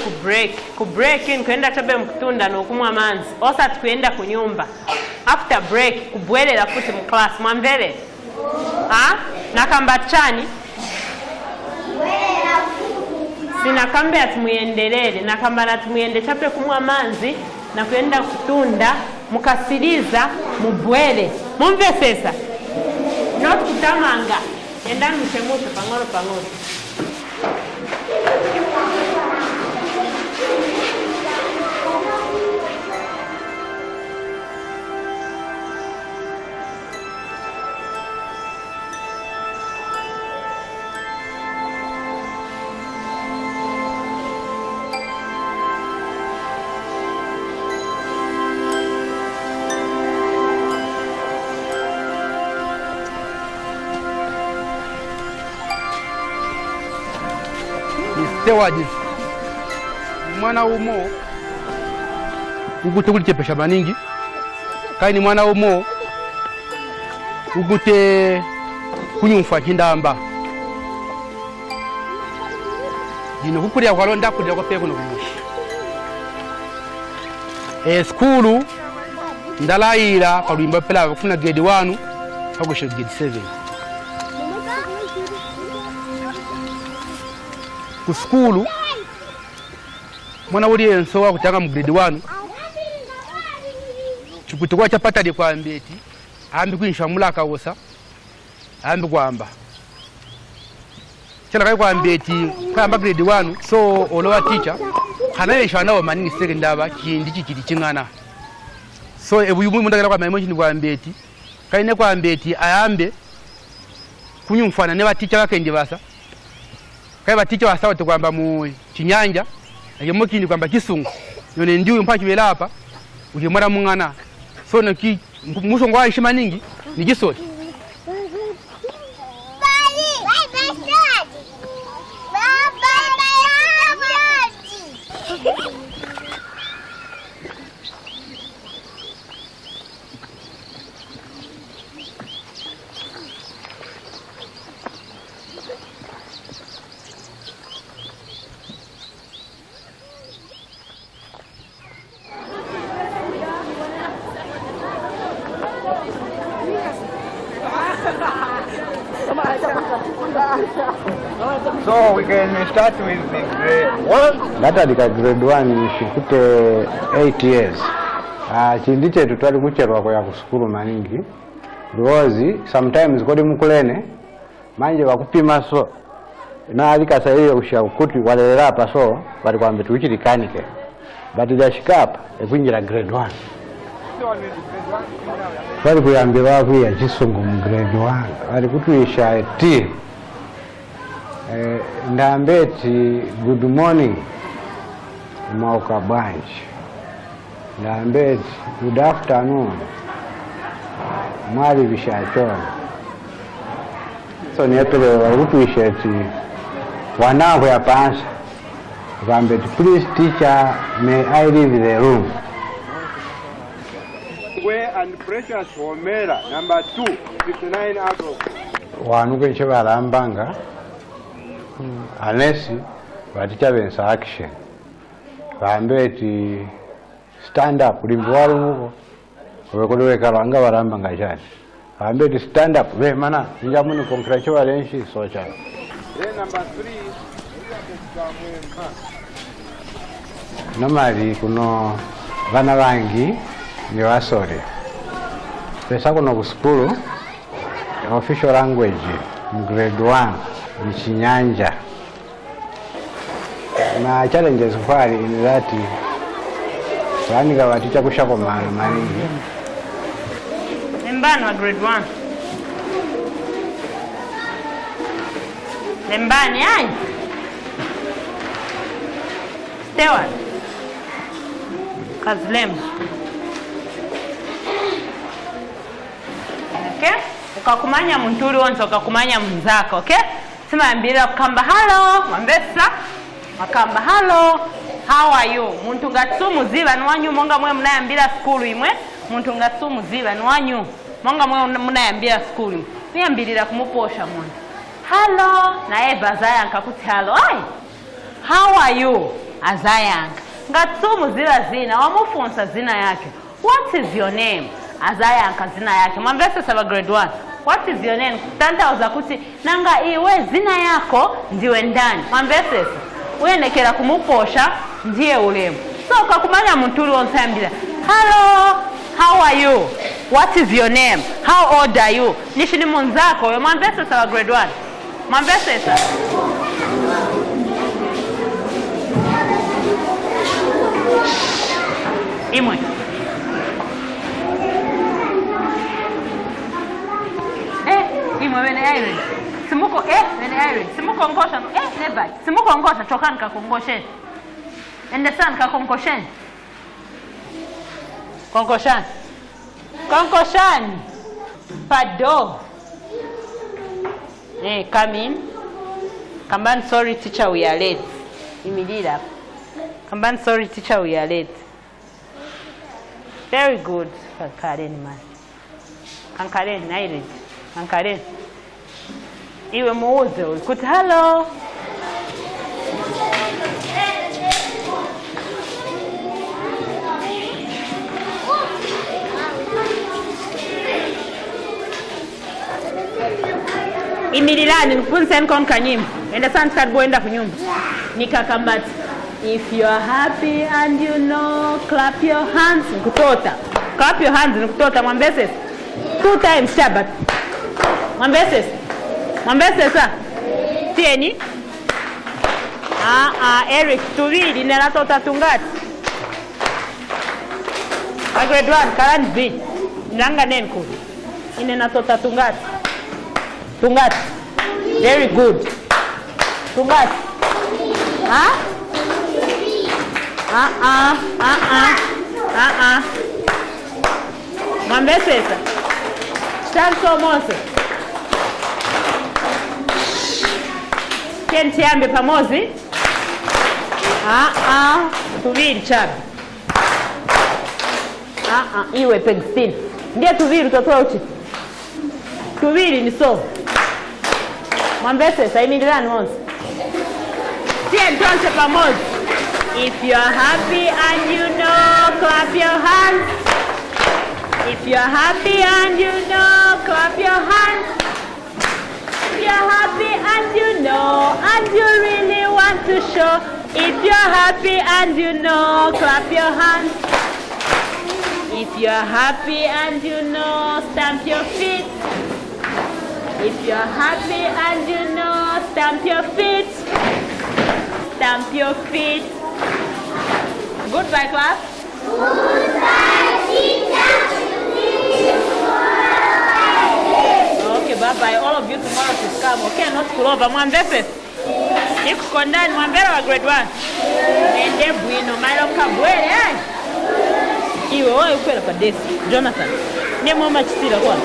Speaker 19: kubreak in kwenda tabe mkutunda nokumwa manzi osa tukwenda kunyumba after break kubwelela futi mu class mwamvele nakamba chani sinakambe atumuyendelele nakamba natumuyende tape kumwa manzi na kwenda kutunda mukasiriza mubwele mumve sesa not kutamanga endani mchemushe pangoro
Speaker 21: Tewaji mwana umo ugute kulichepesha maningi kaini mwana umo ugute kunyumfa kindamba dino kukulia kwa londa kulia kwa peko no kumushi skulu ndalaira kalwimba pela kufuna grade 1 akoshe grade 7 ku skulu mwana uli enso wa kutanga mu grade 1 chikutukwa chapata de kwa mbeti ambi kwinsha mulaka wosa ambi kwamba Chela kwa mbeti kamba grade 1 so olowa teacher kana shwana wa maningi secondary kindi chingana so ebuyu munda kwa emotion kwa mbeti kaine kwa mbeti ayambe kunyumfana ne baticha bakende basa kai baticha basa wote kwamba mu chinyanja yemo kindi kwamba kisungu yone ndiwe mpaki bela hapa ukimara mungana so no ki muso ngwa ishima ningi ni gisoti
Speaker 4: So we can start with the grade 1.
Speaker 22: Natandika grade 1 shikute 8 years. Chindi chetu twali kucherwa kwa kusukuru maningi. Because sometimes kodi mukulene manje bakupima so na alikasa hiyo ushakuti walelera pa so bali kwambe tuchirikanike. But jashikapa ekwinjira grade 1. Bali kuyambira kuya chisungu mu grade 1. Bali kutuisha T. Ndambeti good morning Mauka Branch. Ndambeti good afternoon Mwali Bishachona. So niepele wakutuisha eti wanangu ya pansa. Ndambeti please teacher may I leave the room.
Speaker 4: And Precious Homera number 2 59 out of
Speaker 22: Wanuke ncheba alambanga unless baticha bensa action bambeti stand up limbo waluko wekolewe kalanga baramba ngajani bambeti stand up we mana njamuni congratulate socha.
Speaker 4: Then number 3
Speaker 22: namali kuno bana bangi ni wasore pesa kuno ku school official language grade 1 ni Chinyanja. Na challenges fari in that waniga waticha kushako maningi.
Speaker 23: Nembano wa grade 1. Nembani ai. Stewart. Kazlem. Okay? Ukakumanya munturi wonse ukakumanya mzako, okay? Sima ambira kamba hello, mambesa. Makamba hello, how are you? Muntu ngatsumu ziba nwanyu monga mwe mnayambira school imwe. Muntu ngatsumu ziba nwanyu monga mwe mnayambira school imwe. Niyambirira kumuposha muntu. Hello, na eva Azayanka kuti hello. Ai. How are you? Azayanka. Ngatsumu ziba zina wamufunsa zina yake. What is your name? Azayanka zina yake. Mambesa saba grade 1. What is your name? Tanta uzakuti nanga iwe zina yako ndiwe ndani. Mambesa wenekera kumuposha ndiye ulemu. So kakumanya mutuli onsambira. Hello, how are you? What is your name? How old are you? Nishi ni munzako. Yo mambesa sawa grade 1. Mambesa sa. Imwe. Imwe wene Irene. Simuko wene Irene. Simuko ngosha nebai. Simuko ngosha chokani kakongoshen. Understand kakongoshen. Kongoshan. Kongoshan. Pado. Hey, come in. Kamban sorry teacher we are late. Immediately. Kamban sorry teacher we are late. Very good. Kankaren man. Kankaren Irene. Kankaren. Iwe muuze ulikuta hello. Imililani nkunsen kon kanyim. Enda sans kad goenda kunyumba. Nikakambati. If you are happy and you know, clap your hands. Nkutota. Clap your hands nkutota mwambese. 2 times shabat. Mwambese. Mwambese sa. tieni. Eric, tuvili nella tota tungati. A grade 1, karan B. Nanga nenku. Inena tota tungati. Tungati. Very good. Tungati. Mambesesa. Tanso mose. Kenti ambe pamozi. Tuvili chabi. Iwe pegstini. Ndiye tuvili utatoa uchi. Tuvili ni so. Mwambese saimililani once. Tien tonse pamozi. If you're happy and you know, clap your hands. If you're happy and you know, clap your hands. If you're happy and you know, and you really want to show. If you're happy and you know, clap your hands. If you're happy and you know, stamp your feet. If you're happy and you know, stamp your feet. Stamp your feet. Goodbye, class. Goodbye, teacher. Okay, bye-bye. All of you tomorrow to come. Okay, not school over. Mwambese. If kondani, mwambera wa grade 1. Nende bwino, mailo kabwele, Iwe, wewe ukwela kwa desk. Jonathan. Ndiye mama chitira kwa.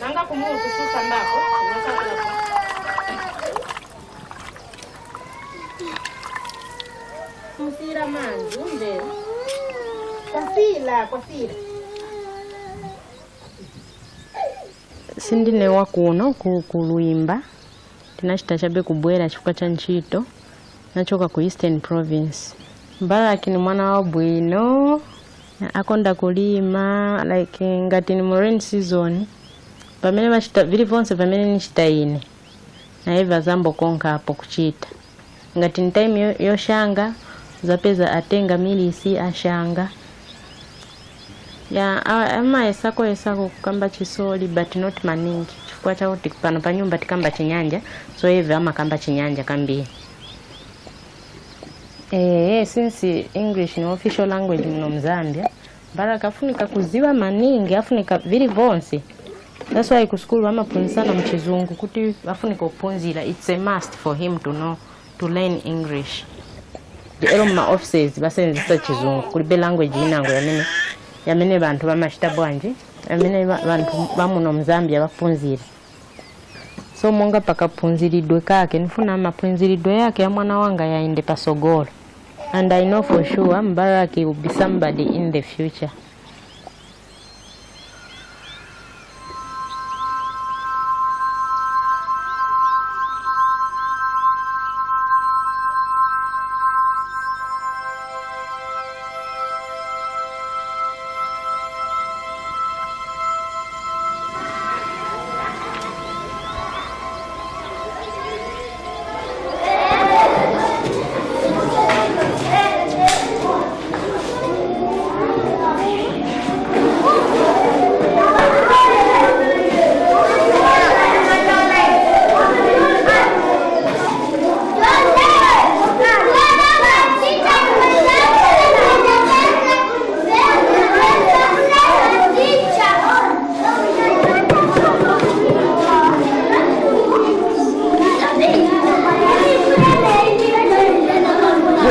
Speaker 7: Nanga kumuru kusuka mbako. Musira manju mbele. Kwa fila.
Speaker 5: Sindine wakuno kuluimba. Tinashita chabe kubwera chifuka cha nchito. Nachoka ku Eastern Province. Mbaraki ni mwana wa bwino. Akonda kulima like ngati ni rain season. Pamene bachita vili vonse pamene nichita ine. Na eva zambo konka hapo kuchita. Ngati ni time yoshanga zapeza atenga milisi ashanga. Ya ama esako kukamba chisoli but not maningi. Chifukwa cha kuti pano pa nyumba tikamba chinyanja so eva ama kamba chinyanja kambi. Since English ni official language mno Zambia, baraka afunika kuziwa maningi, afunika vili vonse. That's why kuskulu amapunzana mchizungu kuti afunika upunzira. It's a must for him to know, to learn English. The eloma offices basenzisa chizungu kulibe language inango yamene bantu bamashita bwanje, yamene bantu bamuno Mzambia bapunzira. So monga pakapunziridwe kake nifuna mapunziridwe yake ya mwana wanga yaende pasogolo. And I know for sure Mbaraki will be somebody in the future.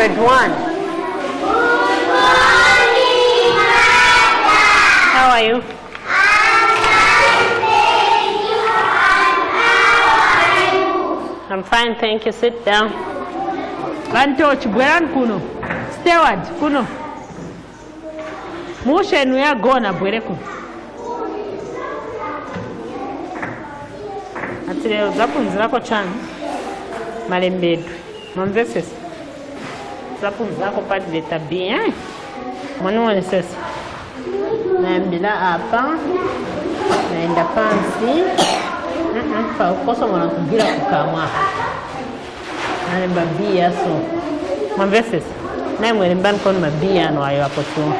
Speaker 19: grade 1. How are you? I'm fine, thank you. Sit down. Lantoch, Bweran Kuno. Steward, Kuno. Motion, we are going to Bwereku. Atile zapunzirako chani malembedu mwamvesesa zapunzirako padre tabia mwana sasa naambila hapa naenda pansi pa ukoso mwana kugira kukamwa nale babia so mwamvesesa naye mwelembani kono mabia no ayo hapo tu.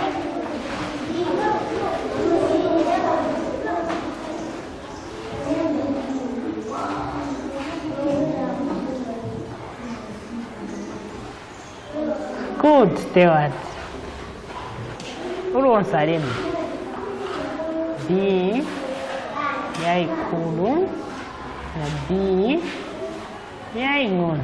Speaker 19: Good, Steward. Ulu onsalimu. B ya ikulu na B ya ing'ono.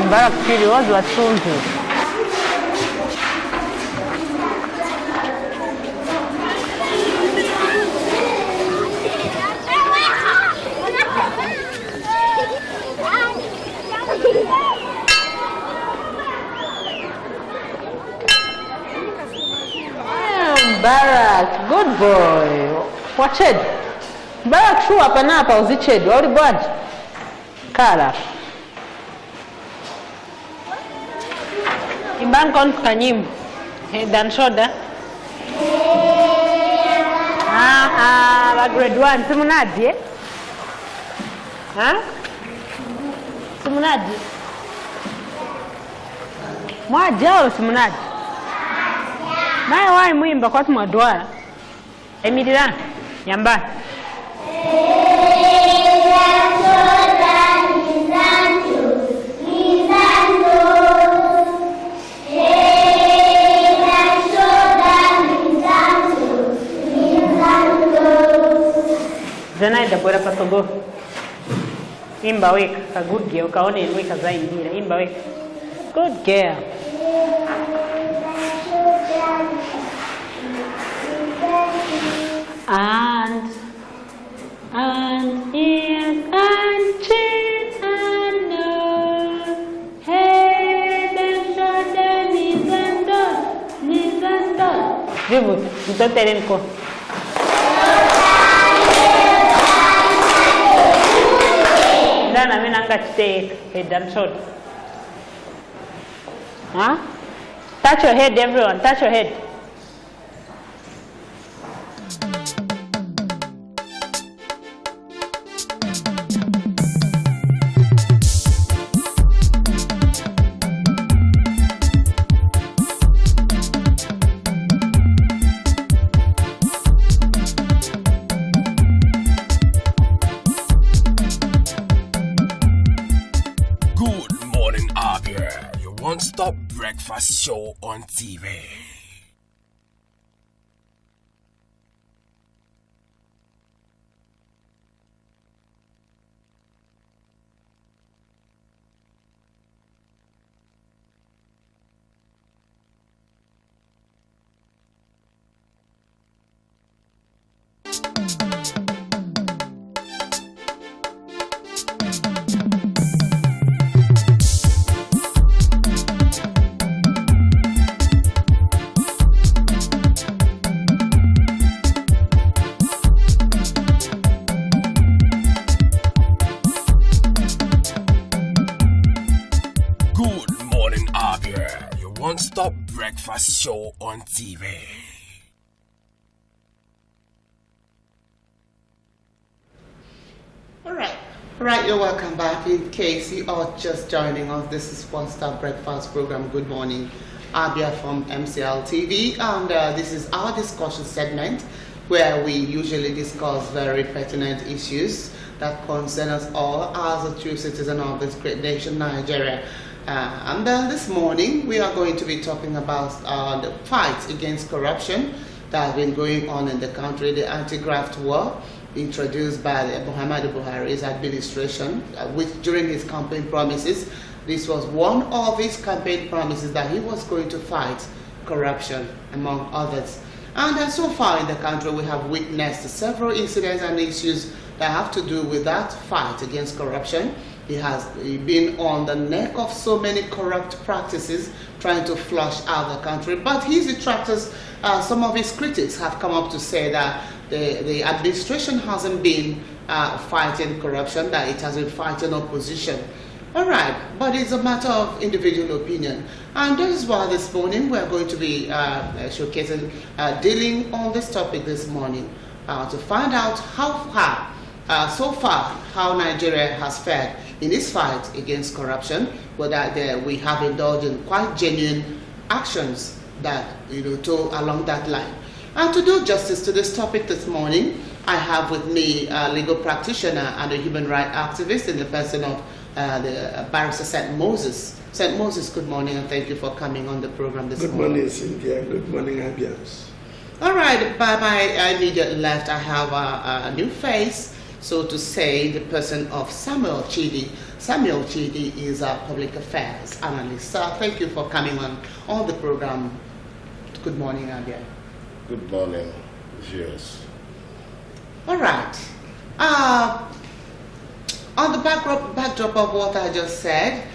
Speaker 19: Mbara kufiri wazi watundu. Barak, good boy. Watch it. Barak, show up and up. I was it. What about Kala? Imban kon kanyim. Head and shoulder. Grade 1. Simunadi, eh? Simunadi. Mwaja simunadi. Naye wae mwimba kwa tumadwara. Emirira yamba. Zana ida bora pasogo. Imba weka ka good girl kaone weka zaindira imba weka. Good girl. And ears and chin and nose, head and shoulder, knees and toes. Vivo, então terenko. Dana mina ngachite head and shoulder. Huh? Touch your head, everyone. Touch your head.
Speaker 11: Good morning, Abia, your one-stop breakfast show on TV. breakfast show on TV.
Speaker 2: Right, you're welcome back. In case you are just joining us, this is One Star Breakfast program. Good morning, Abia from MCL TV, and this is our discussion segment where we usually discuss very pertinent issues that concern us all as a true citizen of this great nation, Nigeria. And this morning we are going to be talking about the fight against corruption that has been going on in the country, the anti-graft war introduced by Muhammadu Buhari's administration, which during his campaign promises, this was one of his campaign promises that he was going to fight corruption, among others. And so far in the country, we have witnessed several incidents and issues that have to do with that fight against corruption. He has been on the neck of so many corrupt practices, trying to flush out the country. But his detractors, some of his critics have come up to say that the administration hasn't been fighting corruption, that it has been fighting opposition. All right, but it's a matter of individual opinion. And this is why this morning we're going to be showcasing, dealing on this topic this morning, to find out so far, how Nigeria has fared in this fight against corruption, whether we have indulged in quite genuine actions that, along that line. And to do justice to this topic this morning, I have with me a legal practitioner and a human rights activist in the person of the Barrister St. Moses. St. Moses, good morning, and thank you for coming on the program this morning.
Speaker 14: Good morning, Cynthia. Good morning, Abians.
Speaker 2: All right, by my immediate left, I have a new face, so to say, the person of Samuel Chidi. Samuel Chidi is a public affairs analyst. Thank you for coming on the program. Good morning, Abia.
Speaker 15: Good morning, viewers.
Speaker 2: All right. On the backdrop of what I just said,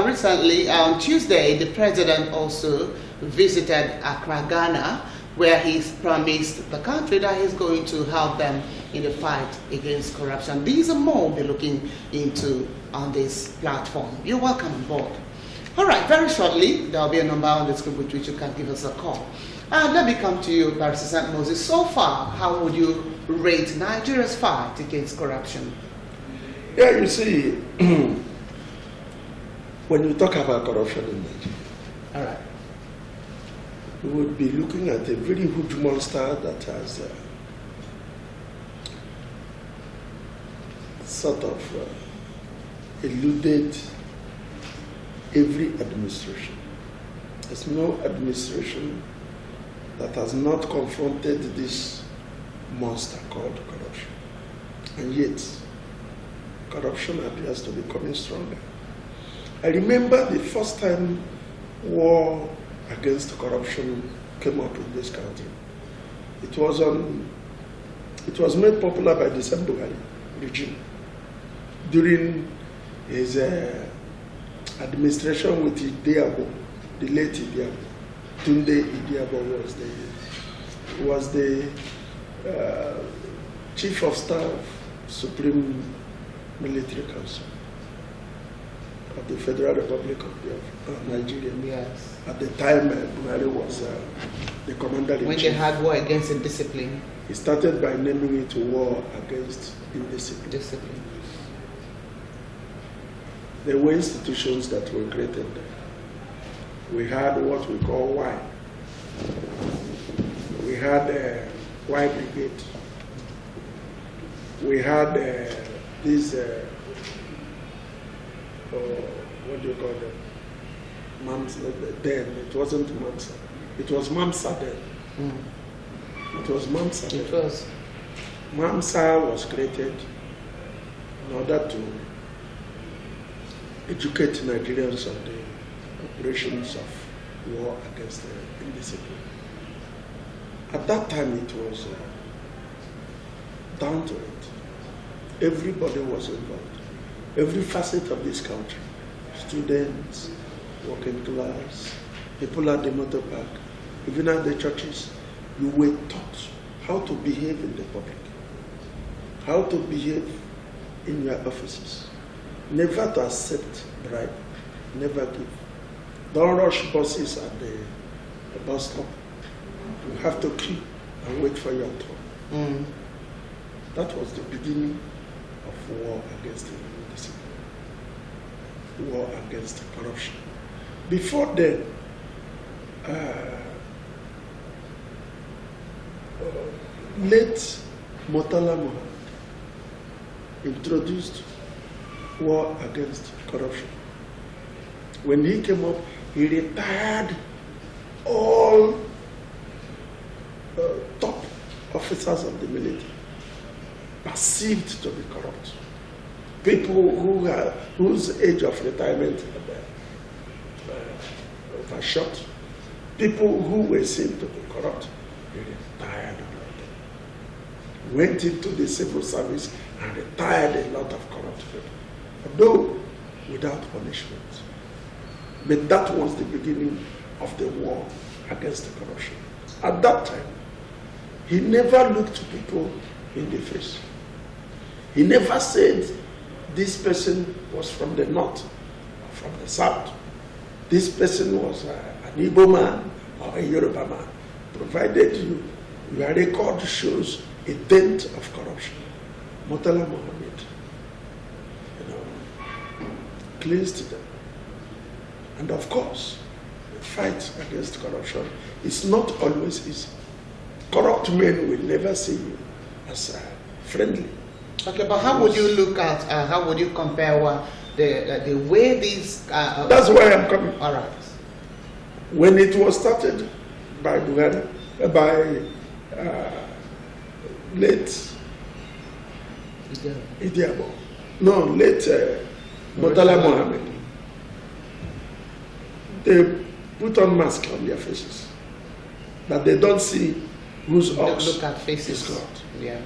Speaker 2: recently on Tuesday, the president also visited Accra, Ghana, where he's promised the country that he's going to help them in the fight against corruption. These are more we'll be looking into on this platform. You're welcome on board. All right, very shortly, there will be a number on the screen with which you can give us a call. Let me come to you, Barrister St. Moses. So far, how would you rate Nigeria's fight against corruption?
Speaker 14: Yeah, you see, when you talk about corruption in Nigeria,
Speaker 2: all right,
Speaker 14: we would be looking at a very huge monster that has sort of eluded every administration. There's no administration that has not confronted this monster called corruption. And yet, corruption appears to be becoming stronger. I remember the first time war against corruption came up in this country. It was made popular by the Buhari regime during his administration with Idiabo, the late Idiabo. Tunde Idiabo was the Chief of Staff, Supreme Military Council of the Federal Republic of Nigeria.
Speaker 2: Yes.
Speaker 14: At the time, Buhari was the commander-in-chief.
Speaker 2: When they had war against indiscipline.
Speaker 14: He started by naming it war against indiscipline. There were institutions that were created there. We had what we call Y. We had Y Brigade. We had this, what do you call them? MAMSA then. It wasn't MAMSA. It was MAMSA then. It was MAMSA then.
Speaker 2: It was.
Speaker 14: MAMSA was created in order to educate Nigerians on the operations of war against indiscipline. At that time, it was down to it. Everybody was involved. Every facet of this country, students, working class, people at the motor park, even at the churches, you were taught how to behave in the public, how to behave in your offices, never to accept bribe, never give. Don't rush buses at the bus stop. You have to queue and wait for your turn. That was the beginning of war against indiscipline, war against corruption. Before then, late Murtala Muhammad introduced war against corruption. When he came up, he retired all top officers of the military perceived to be corrupt. People whose age of retirement overshot, people who were seen to be corrupt, they retired. Went into the civil service and retired a lot of corrupt people, although without punishment. But that was the beginning of the war against the corruption. At that time, he never looked people in the face. He never said this person was from the north or from the south. This person was an Igbo man or a Yoruba man, provided your record shows a dent of corruption. Murtala Muhammad, cleansed them. And of course, the fight against corruption is not always easy. Corrupt men will never see you as friendly.
Speaker 2: Okay, but how would you look at, how would you compare the way these...
Speaker 14: That's why I'm coming.
Speaker 2: All right.
Speaker 14: When it was started by Buhari, late Idiabo, no, late Murtala Muhammad, they put on masks on their faces, that they don't see whose ox
Speaker 2: look at faces.
Speaker 14: is corrupt.
Speaker 2: Yeah.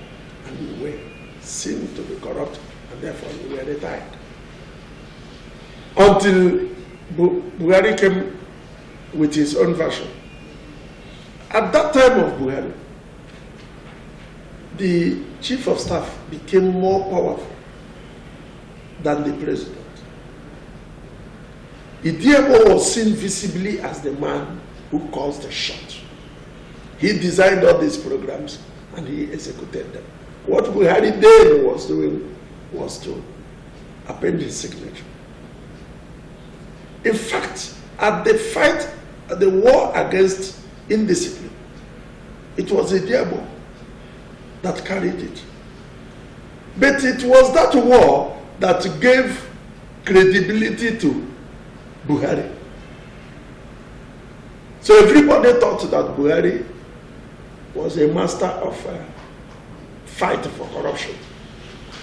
Speaker 14: And you were seen to be corrupt, and therefore you were retired. Until Buhari came with his own version. At that time of Buhari, the chief of staff became more powerful than the president. Idiabo was seen visibly as the man who calls the shot. He designed all these programs and he executed them. What Buhari then was doing was to append his signature. In fact, at the war against indiscipline, it was Idiabo that carried it. But it was that war that gave credibility to Buhari. So everybody thought that Buhari was a master of fight for corruption.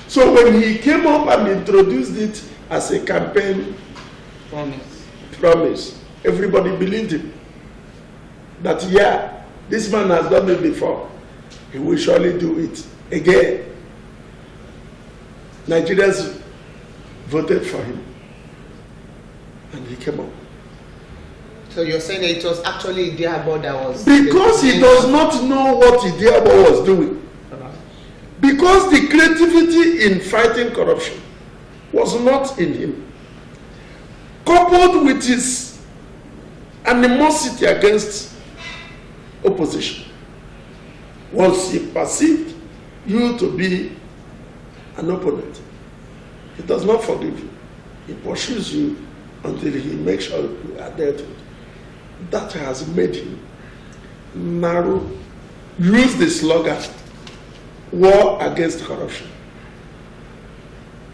Speaker 14: So when he came up and introduced it as a campaign promise, everybody believed him. That yeah, this man has done it before. He will surely do it again. Nigerians voted for him. And he came up.
Speaker 2: So you're saying that it was actually Idiabo that was...
Speaker 14: Because he does not know what Idiabo was doing. Because the creativity in fighting corruption was not in him. Coupled with his animosity against opposition, once he perceived you to be an opponent, he does not forgive you. He pursues you until he makes sure you are dealt with. That has made him narrow, use the slogan, war against corruption,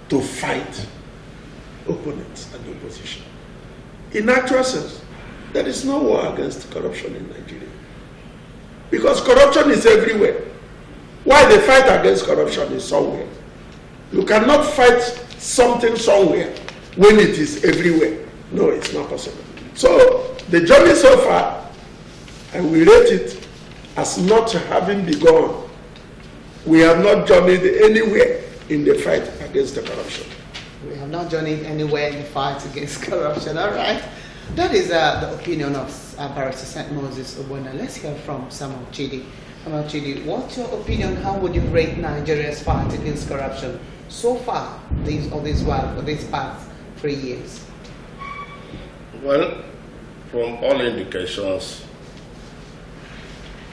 Speaker 14: to fight opponents and opposition. In actual sense, there is no war against corruption in Nigeria. Because corruption is everywhere. Why the fight against corruption is somewhere. You cannot fight something somewhere when it is everywhere. No, it's not possible. So the journey so far, I will rate it as not having begun. We have not journeyed anywhere in the fight against the corruption.
Speaker 2: We have not journeyed anywhere in the fight against corruption. All right. That is the opinion of Barrister St. Moses Obona. Let's hear from Samuel Chidi. Samuel Chidi, what's your opinion? How would you rate Nigeria's fight against corruption so far, for these past 3 years?
Speaker 10: Well,
Speaker 6: From all indications,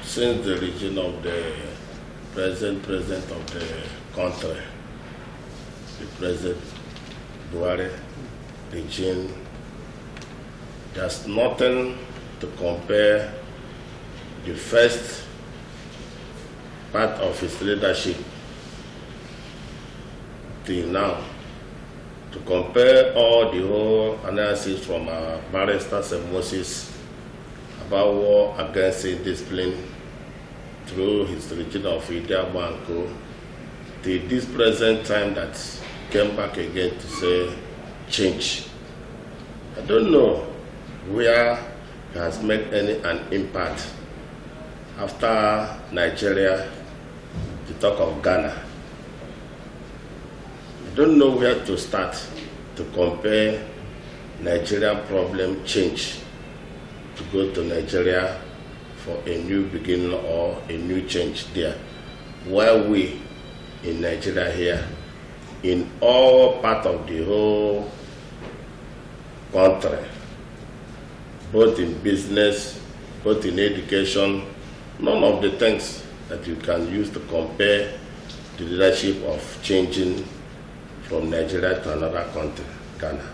Speaker 6: since the region of the president of the country, the President Buhari regime, there's nothing to compare the first part of his leadership till now. To compare all the whole analysis from our barristers and Moses about war against indiscipline through his regime of Abia and Co. till this present time that came back again to say change. I don't know where he has made an impact after Nigeria to talk of Ghana. I don't know where to start to compare Nigerian problem change to go to Nigeria for a new beginning or a new change there. While we in Nigeria here, in all part of the whole country, both in business, both in education, none of the things that you can use to compare the leadership of changing from Nigeria to another country, Ghana.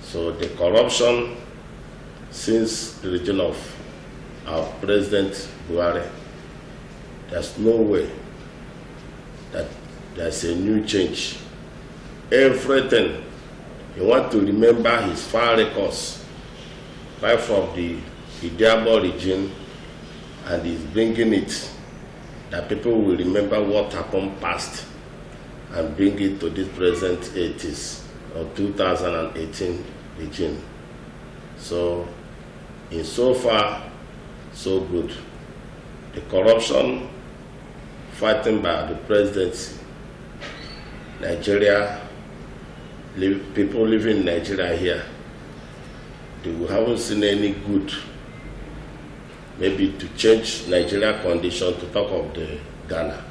Speaker 6: So the corruption since the region of our President Buhari, there's no way that there's a new change. Everything, you want to remember his far records, right from the Idiabo regime, and he's bringing it, that people will remember what happened past and bring it to this present 80s or 2018 regime. So, in so far, so good. The corruption fighting by the presidency, Nigeria, people living in Nigeria here, we haven't seen any good, maybe to change Nigeria condition to talk of the Ghana.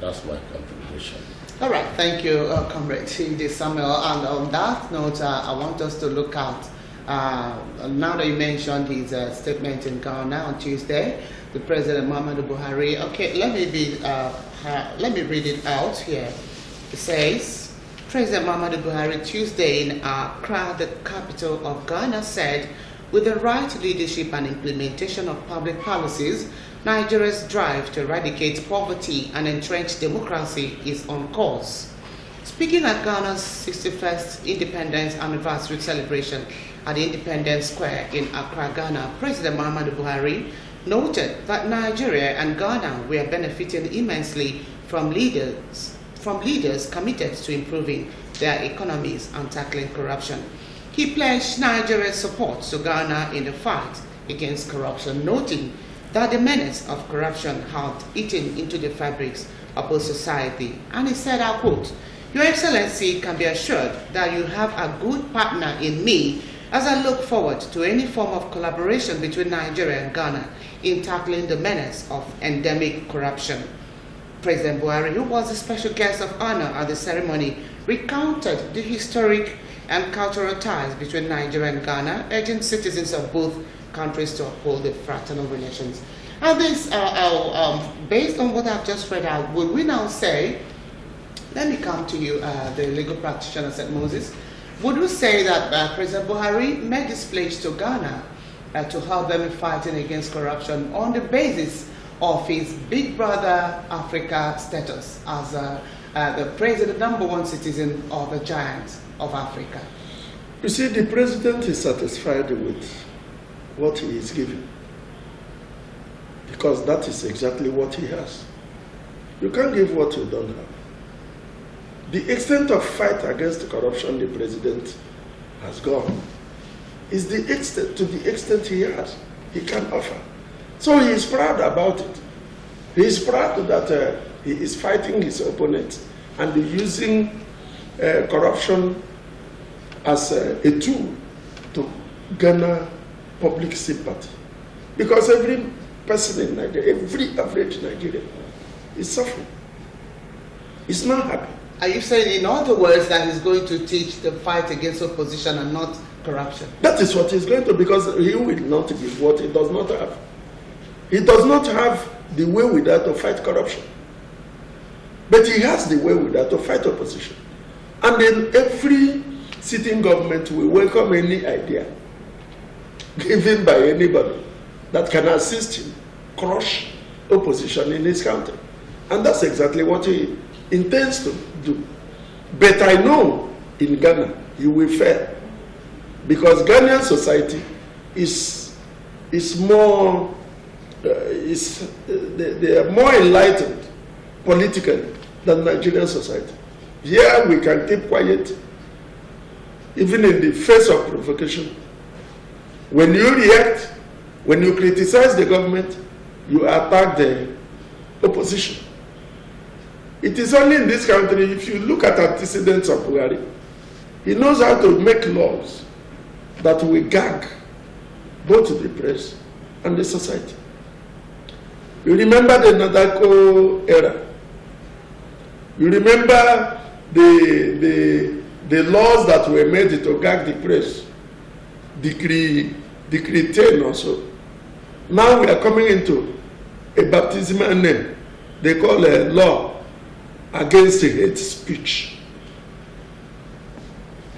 Speaker 6: That's my contribution.
Speaker 2: All right, thank you, Comrade T.D. Samuel. And on that note, I want us to look at, now that you mentioned his statement in Ghana on Tuesday, the President Muhammadu Buhari. Okay, let me read it out here. It says, President Muhammadu Buhari Tuesday in Accra, the capital of Ghana, said, with the right leadership and implementation of public policies, Nigeria's drive to eradicate poverty and entrench democracy is on course. Speaking at Ghana's 61st Independence Anniversary celebration at the Independence Square in Accra, Ghana, President Muhammadu Buhari noted that Nigeria and Ghana were benefiting immensely from leaders committed to improving their economies and tackling corruption. He pledged Nigeria's support to Ghana in the fight against corruption, noting that the menace of corruption had eaten into the fabrics of both society. And he said, I quote, Your Excellency can be assured that you have a good partner in me as I look forward to any form of collaboration between Nigeria and Ghana in tackling the menace of endemic corruption. President Buhari, who was a special guest of honor at the ceremony, recounted the historic and cultural ties between Nigeria and Ghana, urging citizens of both countries to uphold the fraternal relations. And this, based on what I've just read out, would we now say, let me come to you, the legal practitioner, St. Moses, would we say that President Buhari made this pledge to Ghana to help them in fighting against corruption on the basis of his Big Brother Africa status as the president, number one citizen of a giant of Africa?
Speaker 14: You see, the president is satisfied with what he is given, because that is exactly what he has. You can't give what you don't have. The extent of fight against corruption the president has gone is to the extent he has, he can offer. So he is proud about it. He is proud that he is fighting his opponents and using corruption as a tool to garner public sympathy. Because every person in Nigeria, every average Nigerian is suffering. It's not happy.
Speaker 2: Are you saying, in other words, that he's going to teach the fight against opposition and not corruption.
Speaker 14: That is what he's going to, because he will not give what he does not have. He does not have the way with that to fight corruption. But he has the way with that to fight opposition. And then every sitting government will welcome any idea given by anybody that can assist him crush opposition in his country. And that's exactly what he intends to do. But I know in Ghana he will fail, because Ghanaian society is more they are more enlightened politically than Nigerian society. Here we can keep quiet even in the face of provocation. When you react, when you criticize the government, you attack the opposition. It is only in this country, if you look at antecedents of Buhari, he knows how to make laws that will gag both the press and the society. You remember the Nadako era. You remember the laws that were made to gag the press. Decree 10 or so. Now we are coming into a baptismal name. They call a law against hate speech.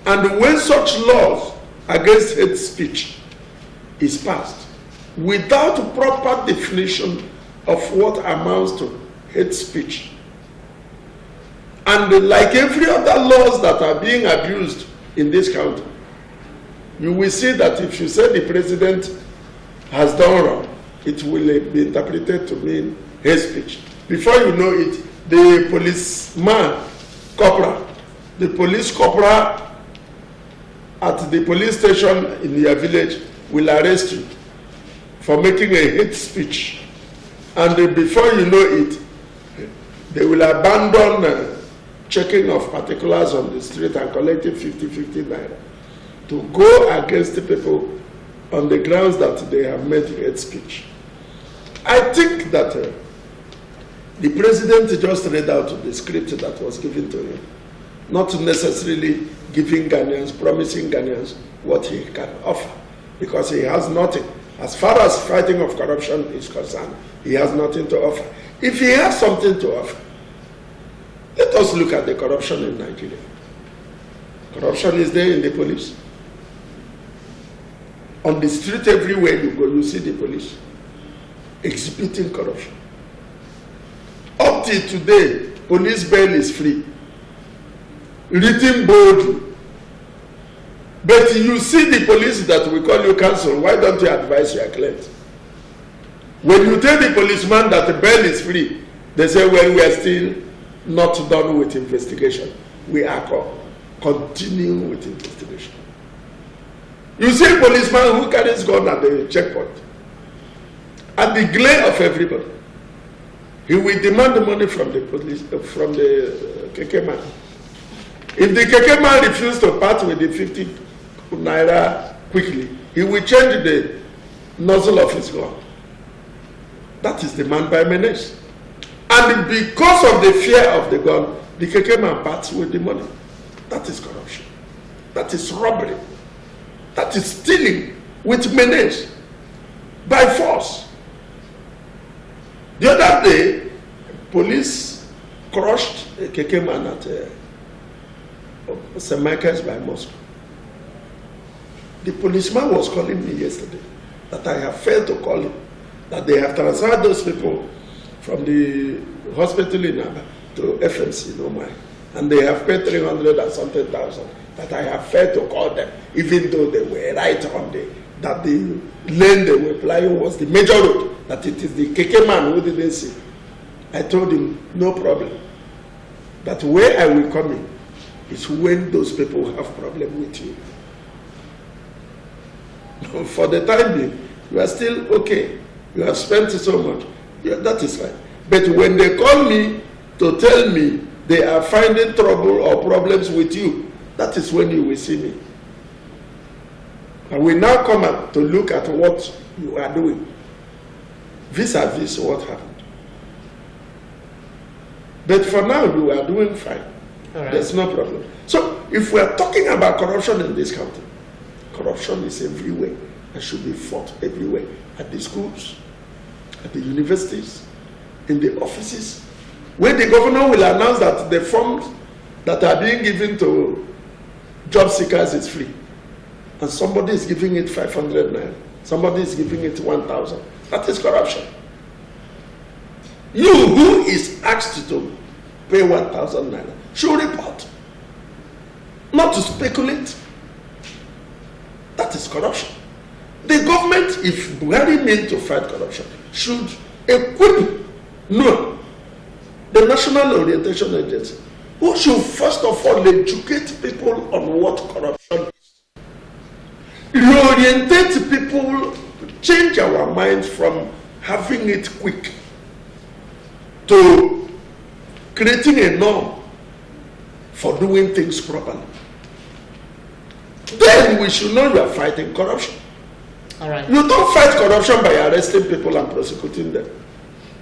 Speaker 14: And when such laws against hate speech is passed without proper definition of what amounts to hate speech, and like every other laws that are being abused in this country, you will see that if you say the president has done wrong, it will be interpreted to mean hate speech. Before you know it, the policeman corporal, the police corporal at the police station in your village will arrest you for making a hate speech. And before you know it, they will abandon checking of particulars on the street and collecting 50 naira to go against the people on the grounds that they have made hate speech. I think that the president just read out the script that was given to him, not necessarily giving Ghanaians, promising Ghanaians what he can offer, because he has nothing. As far as fighting of corruption is concerned, he has nothing to offer. If he has something to offer, let us look at the corruption in Nigeria. Corruption is there in the police. On the street, everywhere you go, you see the police exhibiting corruption. Up till today, police bail is free, written boldly. But you see the police that we call you counsel, why don't you advise your client? When you tell the policeman that the bail is free, they say, well, we are still not done with investigation. We are continuing with investigation. You see a policeman who carries gun at the checkpoint, at the glare of everybody, he will demand the money from the police, from the keke man. If the keke man refuses to part with the 50 naira quickly, he will change the nozzle of his gun. That is the man by menace. And because of the fear of the gun, the keke man parts with the money. That is corruption. That is robbery. That is stealing with menace, by force. The other day, police crushed a keke man at St. Michael's by Moscow. The policeman was calling me yesterday that I have failed to call him, that they have transferred those people from the hospital in Abia to FMC, no mind. And they have paid 300 and something thousand, that I have failed to call them, even though they were right on that the lane they were plying was the major road, that it is the keke man who didn't see. I told him, no problem. That where I will come in is when those people have problem with you. For the time being, you are still okay. You have spent so much. Yeah, that is fine. But when they call me to tell me they are finding trouble or problems with you, that is when you will see me. And we now come up to look at what you are doing vis-a-vis what happened. But for now, you are doing fine. Right. There's no problem. So if we are talking about corruption in this country, Corruption is everywhere and should be fought everywhere, at the schools, at the universities, in the offices, where the governor will announce that the funds that are being given to job seekers is free, and somebody is giving it 500 naira, somebody is giving it 1,000. That is corruption. You who is asked to pay 1,000 naira should report, not to speculate. That is corruption. The government, if Buhari meant to fight corruption, should equip the National Orientation Agency, who should first of all educate people on what corruption is. Reorientate people, change our minds from having it quick to creating a norm for doing things properly. Then we should know you are fighting corruption.
Speaker 2: All right.
Speaker 14: You don't fight corruption by arresting people and prosecuting them.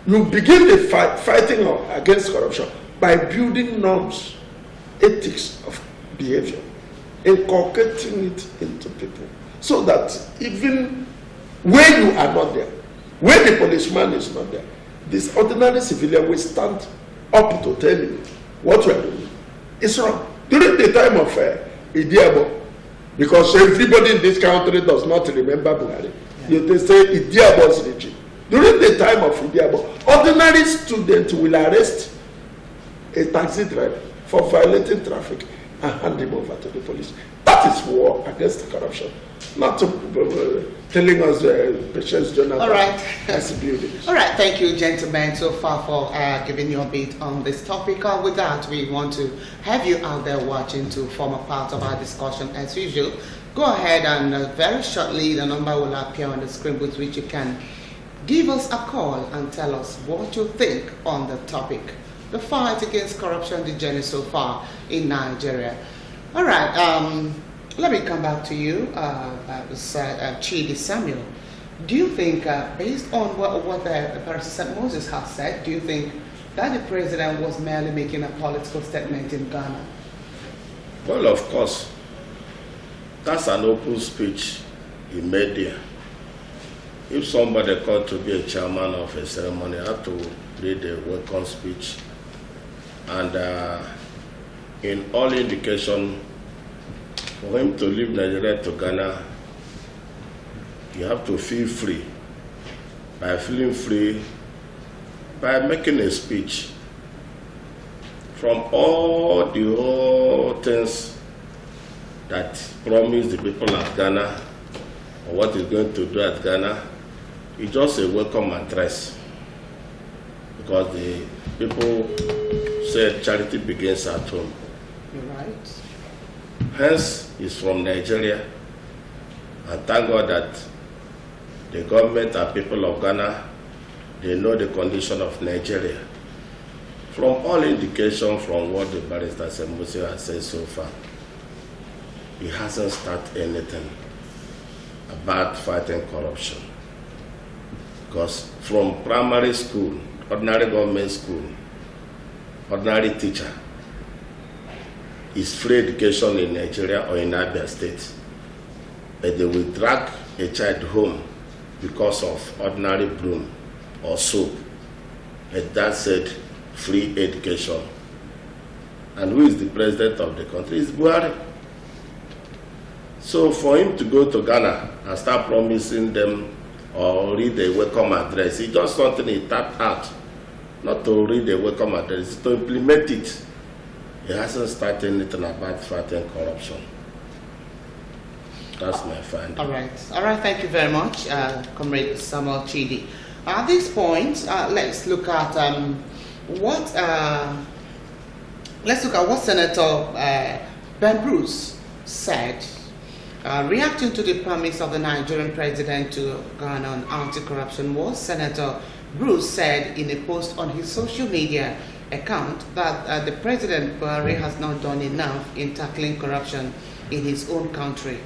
Speaker 14: You begin the fighting against corruption by building norms, ethics of behavior, inculcating it into people, so that even when you are not there, when the policeman is not there, this ordinary civilian will stand up to tell you what you are doing is wrong. During the time of Idiabo, because everybody in this country does not remember Buhari, they say Idiabo's regime. During the time of Idiabo, ordinary students will arrest a taxi driver for violating traffic and hand him over to the police. That is war against corruption, not to, telling us Patience Jonathan.
Speaker 2: All right.
Speaker 14: Buildings.
Speaker 2: All right, thank you, gentlemen, so far for giving your bit on this topic. With that, we want to have you out there watching to form a part of our discussion as usual. Go ahead and very shortly, the number will appear on the screen with which you can give us a call and tell us what you think on the topic. The fight against corruption, the journey so far in Nigeria. All right, let me come back to you, Chidi Samuel. Do you think, based on what the President Moses has said, do you think that the president was merely making a political statement in Ghana?
Speaker 6: Well, of course, that's an open speech he made there. If somebody called to be a chairman of a ceremony, I have to read a welcome speech. And in all indication, for him to leave Nigeria to Ghana, you have to feel free. By feeling free, by making a speech, from all the whole things that promise the people of Ghana, or what he's going to do at Ghana, it's just a welcome address. Because the people said charity begins at home.
Speaker 2: You're right.
Speaker 6: Hence, he's from Nigeria. And thank God that the government and people of Ghana, they know the condition of Nigeria. From all indication from what the barrister Sembusi has said so far, he hasn't started anything about fighting corruption. Because from primary school, ordinary government school, ordinary teacher, is free education in Nigeria or in Abia State. But they will drag a child home because of ordinary broom or soap. But that said, free education. And who is the president of the country? It's Buhari. So for him to go to Ghana and start promising them or read a welcome address, it's just something he tapped out. Not to read a welcome address, to implement it. He hasn't started anything about fighting corruption. That's my finding.
Speaker 2: All right, thank you very much, Comrade Samuel Chidi. At this point, let's look at what Senator Ben Bruce said, reacting to the promise of the Nigerian president to Ghana on anti-corruption. Was Senator Bruce said in a post on his social media account that the President Buhari has not done enough in tackling corruption in his own country.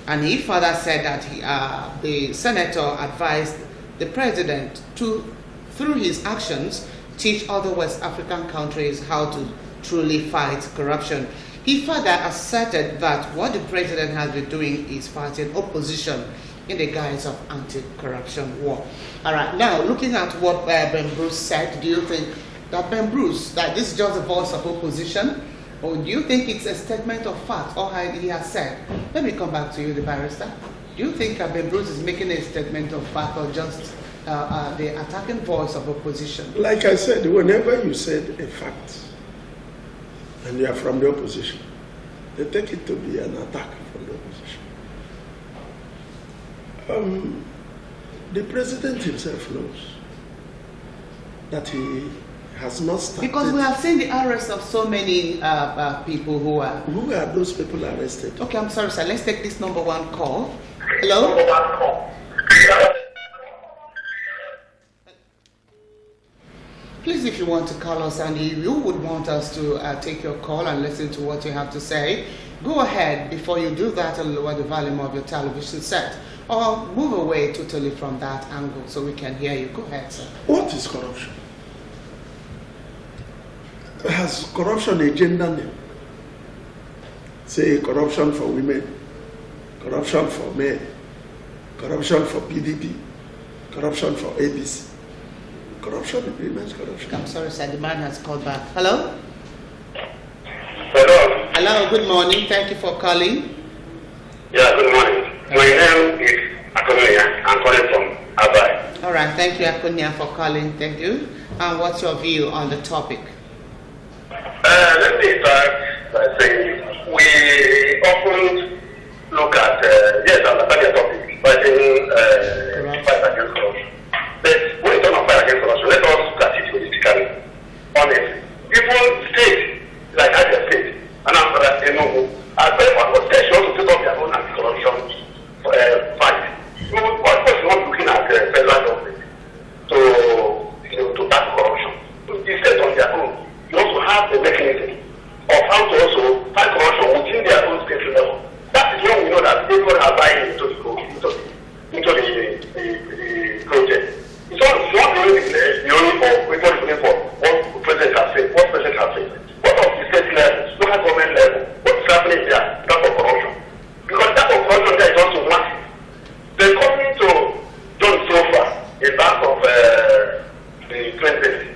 Speaker 2: And he further said that the senator advised the president to, through his actions, teach other West African countries how to truly fight corruption. He further asserted that what the president has been doing is fighting opposition in the guise of anti-corruption war. All right, now looking at what Ben Bruce said, do you think that Ben Bruce, that this is just a voice of opposition, or do you think it's a statement of fact, or he has said? Let me come back to you, the barrister. Do you think Ben Bruce is making a statement of fact, or just the attacking voice of opposition?
Speaker 14: Like I said, whenever you said a fact, and you are from the opposition, they take it to be an attack from the opposition. The president himself knows that he has not started.
Speaker 2: Because we have seen the arrest of so many people who are...
Speaker 14: Who are those people arrested?
Speaker 2: Okay, I'm sorry, sir. Let's take this number one call. Hello? Please, if you want to call us and you would want us to take your call and listen to what you have to say, go ahead. Before you do that, and lower the volume of your television set, or move away totally from that angle so we can hear you. Go ahead, sir.
Speaker 14: What is corruption? Has corruption a gender name? Say corruption for women, corruption for men, corruption for PDP, corruption for ABC. Corruption remains corruption.
Speaker 2: I'm sorry, sir. The man has called back. Hello?
Speaker 1: Hello.
Speaker 2: Hello, good morning. Thank you for calling.
Speaker 1: Yeah, good morning. My name is Akonia. I'm calling from Abia.
Speaker 2: All right. Thank you, Akonia, for calling. Thank you. And what's your view on the topic?
Speaker 1: Let me start by saying we often look at, yes, I understand your topic, fight against corruption. But when you talk about fight against corruption, let us look at it politically, honestly. Even states, like Abia State, and I'm I bet what states should also take up their own anti-corruption fight. So, of course, you're not looking at the federal government to tackle corruption. The states on their own, you also have the mechanism of how to also fight corruption within their own state level. That is when we know that people are buying into the project. It's not really the only for people looking for what the president has said, what president has said. What of the state level, local government level, what is happening there in terms of corruption? Because that of corruption there is also massive. The coming to John so far in terms of the presidency.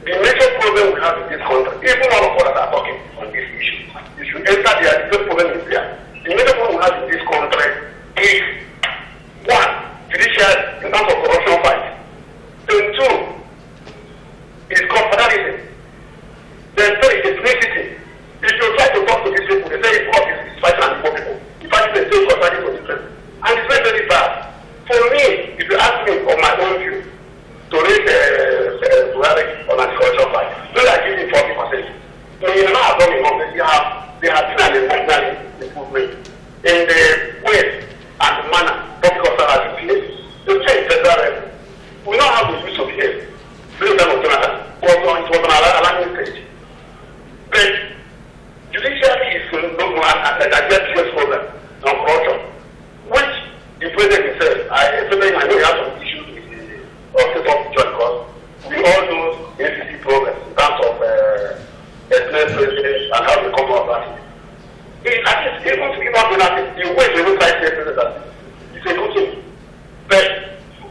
Speaker 1: The major problem we have in this country, even all of us that are talking on this issue, if you enter there, the first problem is there. The major problem we have in this country is, one, judicial in terms of corruption fight. Then two, is confederalism. Then three, is ethnicity. If you try to talk to these people, they say it's is fighting and poor people. The fighting is still concerning for different. And it's very, very bad. For me, if you ask me on my own view, to raise Buhari on anti-corruption fight, don't I give him 40%? You know, have done enough. They have seen an improvement in the way and the manner public officers have behaved. To change federal level, we know how we used to behave. During the time of Jonathan, it was an alarming stage. But judiciary is a serious problem on corruption, which the president himself, I know he has some issues with the state of judge, because we all know ACC progress in terms of ethnic presidents and how they come about it. At least, even to give up the way they look like the president, it's a good thing. But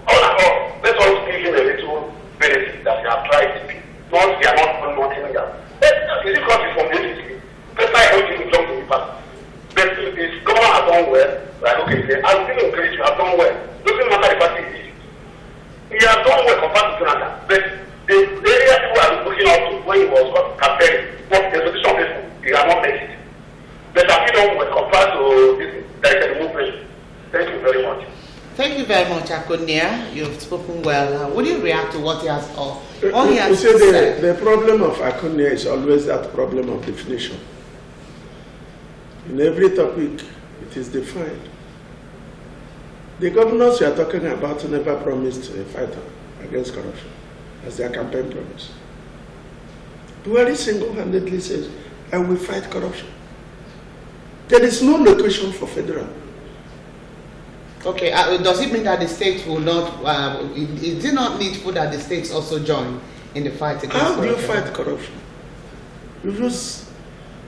Speaker 1: all in all, let's also give him a little benefit that we have tried to be. Once we are not monitoring them. Is it because it's from the ACC? That's why I don't think it belongs to the party. But if the government has done well, like, okay, I'm still encouraged you have done well. Doesn't matter the party it is. He has done well compared to Jonathan. But the area people are looking out to when he was campaigning, what the solution people, they are not making it. But have you done well compared to this direct movement? Thank you very much.
Speaker 2: Thank you very much, Akonia. You've spoken well. Would you react to what he has
Speaker 14: said? The problem of Akonia is always that problem of definition. In every topic, it is defined. The governors you are talking about never promised a fight against corruption as their campaign promise. Buhari single-handedly says, I will fight corruption. There is no location for federal.
Speaker 2: Okay, does it mean that the states will not, is it not needful that the states also join in the fight against corruption?
Speaker 14: How do you fight corruption? You use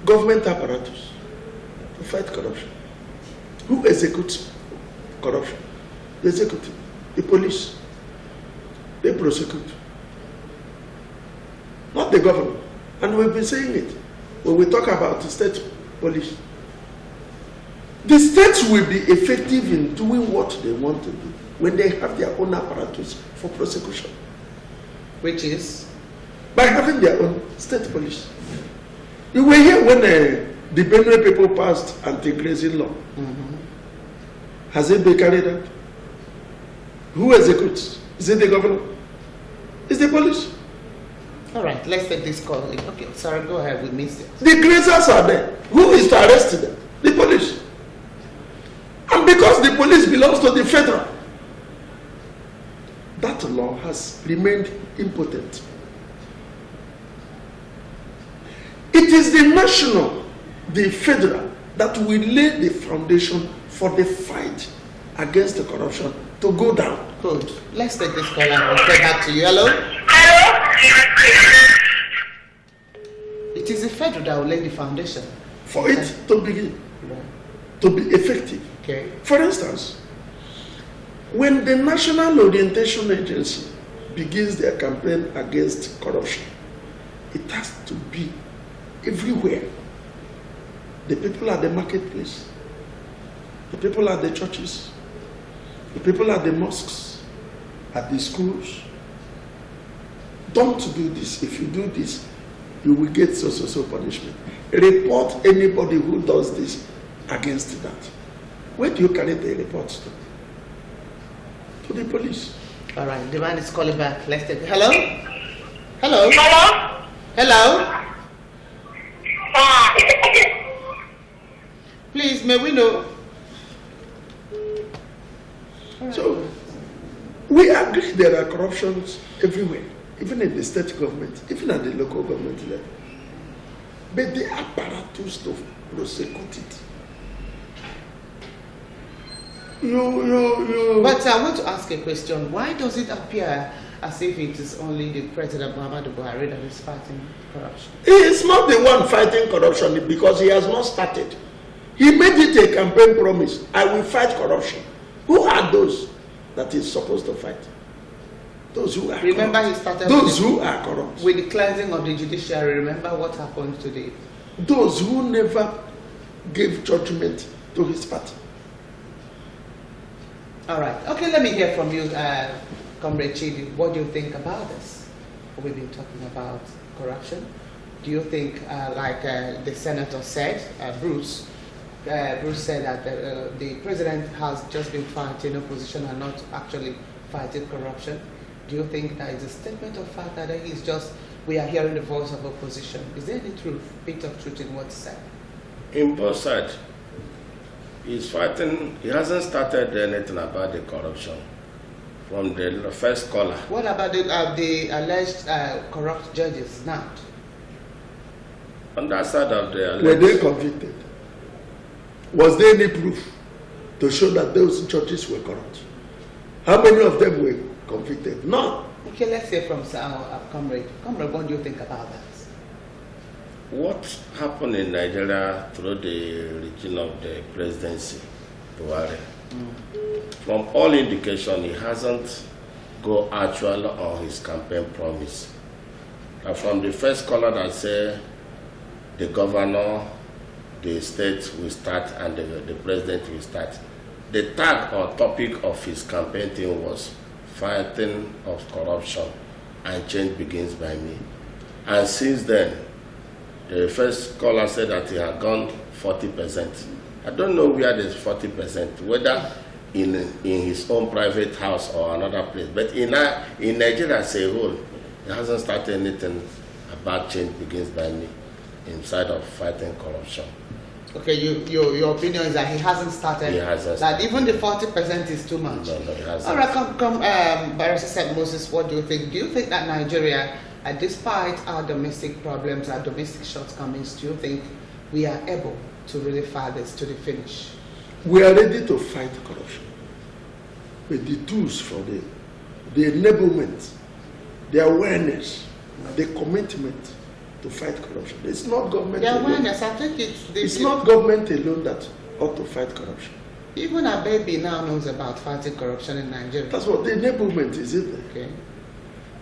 Speaker 14: government apparatus to fight corruption. Who executes corruption? The executive, the police. They prosecute. Not the government. And we've been saying it when we talk about the state police. The states will be effective in doing what they want to do when they have their own apparatus for prosecution.
Speaker 2: Which is?
Speaker 14: By having their own state police. You were here when the Benue people passed anti-grazing law. Has it been carried out? Who executes? Is it the government? It's the police.
Speaker 2: All right, let's take this call. Okay, sorry, go ahead. We missed it.
Speaker 14: The grazers are there. Who is to arrest them? The police. And because the police belongs to the federal, that law has remained impotent. It is the national, the federal, that will lay the foundation for the fight against the corruption to go down.
Speaker 2: Good. Let's take this call and we'll get back to you. Hello? It is the federal that will lay the foundation.
Speaker 14: For it to begin, to be effective.
Speaker 2: Okay.
Speaker 14: For instance, when the National Orientation Agency begins their campaign against corruption, it has to be everywhere. The people at the marketplace, the people at the churches, the people at the mosques, at the schools. Don't do this. If you do this, you will get so punishment. Report anybody who does this against that. Where do you carry the reports to? To the police.
Speaker 2: All right, the man is calling back. Let's take it. Hello? Hello? Hello? Hello? Please, may we know?
Speaker 14: So, we agree there are corruptions everywhere, even in the state government, even at the local government level. But the apparatus to prosecute it.
Speaker 2: But I want to ask a question. Why does it appear as if it is only the President Muhammadu Buhari that is fighting corruption?
Speaker 14: He is not the one fighting corruption because he has not started. He made it a campaign promise. I will fight corruption. Who are those that he's supposed to fight? Those who are
Speaker 2: Remember
Speaker 14: corrupt.
Speaker 2: He started
Speaker 14: those who are corrupt.
Speaker 2: With the cleansing of the judiciary. Remember what happened today?
Speaker 14: Those who never gave judgment to his party.
Speaker 2: All right. Okay, let me hear from you, Comrade Chidi. What do you think about this? We've been talking about corruption. Do you think, like the senator said, Bruce said that the president has just been fighting opposition and not actually fighting corruption? Do you think that is a statement of fact that we are hearing the voice of opposition? Is there any truth, bit of truth in what's said?
Speaker 6: In both sides. He's fighting, he hasn't started anything about the corruption from the first caller.
Speaker 2: What about the alleged corrupt judges now?
Speaker 6: On that side of the alleged...
Speaker 14: Were they convicted? Was there any proof to show that those judges were corrupt? How many of them were convicted? None.
Speaker 2: Okay, let's hear from our comrade. Comrade, what do you think about that?
Speaker 6: What happened in Nigeria through the regime of the presidency, Buhari? From all indication, he hasn't go actual on his campaign promise. And from the first caller that said the governor, the state will start and the president will start, the tag or topic of his campaign thing was fighting of corruption and change begins by me. And since then, the first caller said that he had gone 40%. I don't know where there's 40%, whether in his own private house or another place. But in Nigeria as a whole, he hasn't started anything about change begins by me inside of fighting corruption.
Speaker 2: Okay, your opinion is that he hasn't started.
Speaker 6: He hasn't.
Speaker 2: That even the 40% is too much.
Speaker 6: No, he hasn't.
Speaker 2: All right, Barrister Said Moses, what do you think? Do you think that Nigeria, despite our domestic problems, our domestic shortcomings, do you think we are able to really fight this to the finish?
Speaker 14: We are ready to fight corruption with the tools for the enablement, the awareness, the commitment, to fight corruption. It's not government
Speaker 2: Yeah,
Speaker 14: alone.
Speaker 2: I think
Speaker 14: It's not government alone that ought to fight corruption.
Speaker 2: Even a baby now knows about fighting corruption in Nigeria.
Speaker 14: That's what the enablement is, isn't it?
Speaker 2: Okay.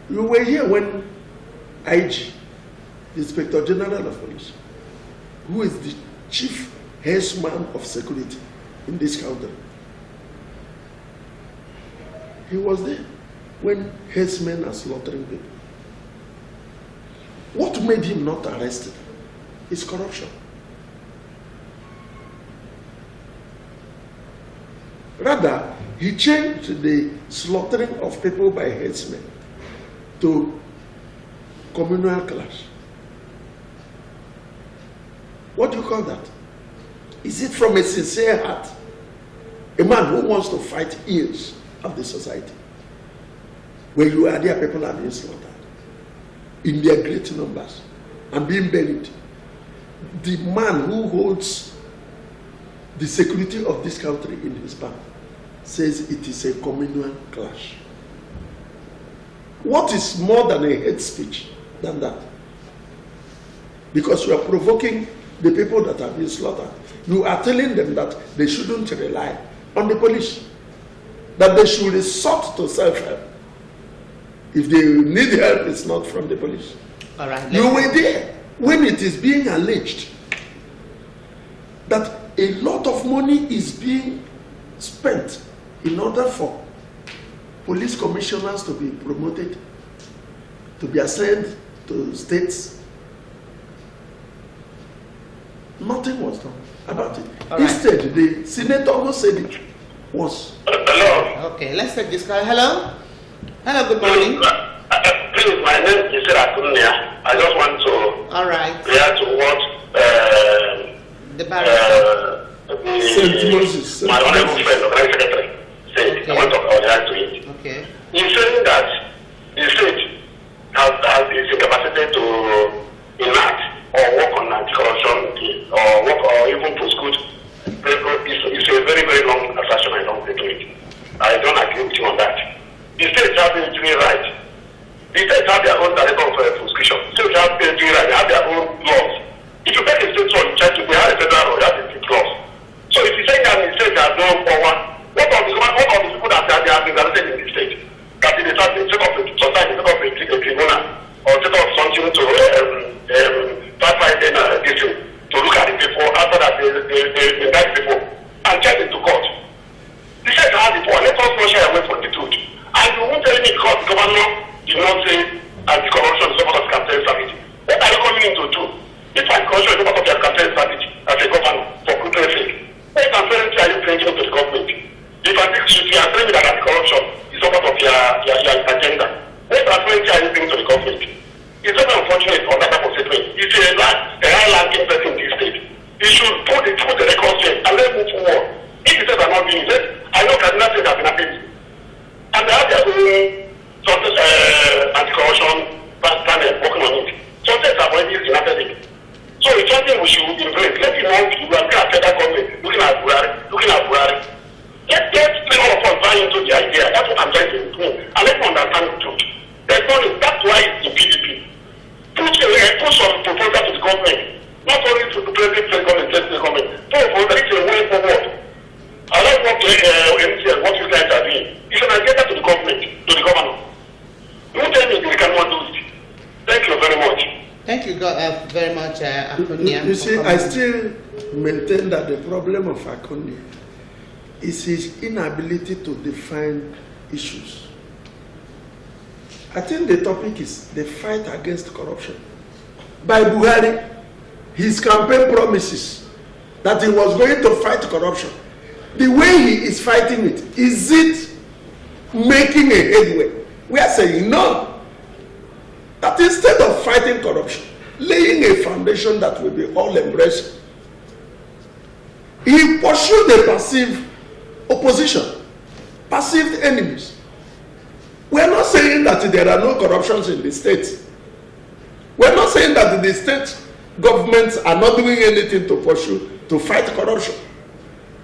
Speaker 14: You were here when IG, the Inspector General of Police, who is the chief headsman of security in this country, he was there when headsmen are slaughtering people. What made him not arrested is corruption. Rather, he changed the slaughtering of people by headsmen to communal clash. What do you call that? Is it from a sincere heart? A man who wants to fight ills of the society. Where you are there, people are being slaughtered in their great numbers and being buried. The man who holds the security of this country in his palm says it is a communal clash. What is more than a hate speech than that? Because you are provoking the people that have been slaughtered. You are telling them that they shouldn't rely on the police, that they should resort to self-help. If they need help, it's not from the police.
Speaker 2: All right.
Speaker 14: You were there when it is being alleged that a lot of money is being spent in order for police commissioners to be promoted, to be assigned to states. Nothing was done about it. Instead, the senator who said it was.
Speaker 1: Hello.
Speaker 2: Okay, let's take this call. Hello? Hello, good morning.
Speaker 1: Please, my name is Akunia. I just want to react to what
Speaker 2: the barrister.
Speaker 14: St. Moses.
Speaker 1: My honorable friend, the secretary, said. I want to react to it.
Speaker 2: Okay.
Speaker 1: He's saying that the state has the capacity to enact or work on anti-corruption or work or even prosecute. It's a very, very long assertion. I don't agree with it. I don't agree with you on that. The states have the jury right. The states have their own director of prosecution. States have the jury right. They have their own laws. If you take a state law, they have a federal law. They have the state laws. So if you say that the state has no power, what of the people that they have been arrested in the state? That they start to set up a tribunal or set up something to start fighting this thing, to look at the people after that they indict people and get into court. The state has the power. Let us not shy away from the truth. And you won't tell me because the governor did not say anti-corruption is part of campaign strategy. What are you coming in to do? If anti-corruption is part of your campaign strategy as a governor, for goodness sake, what transparency are you bringing to the government? If you are telling me that anti-corruption is part of your agenda, what transparency are you bringing to the government? It's very unfortunate on that type of statement. It's a high-ranking person in this state. He should put the record straight and let's move forward. If the states are not doing it, I know Kaduna State has been happening. And they have their own anti-corruption panel working on it. Some states have already enacted it. So it's something we should embrace. Let it not be looking at federal government, looking at Buhari. Let's all of us buy into the idea. That's what I'm trying to do. And let's understand the truth. There's no, that's why it's the PDP. Put some proposal to the government, not only to the president, government, put a way forward. I like what what you guys are doing. It's an agenda to the government, to the governor. Don't tell me they cannot do it. Thank you very much.
Speaker 2: Thank you very much, Akunia.
Speaker 14: You see, I still maintain that the problem of Akunia is his inability to define issues. I think the topic is the fight against corruption. By Buhari, his campaign promises that he was going to fight corruption. The way he is fighting it, is it making a headway? We are saying no. That instead of fighting corruption, laying a foundation that will be all embracing, he pursued a passive opposition, passive enemies. We are not saying that there are no corruptions in the state. We are not saying that the state governments are not doing anything to pursue, to fight corruption.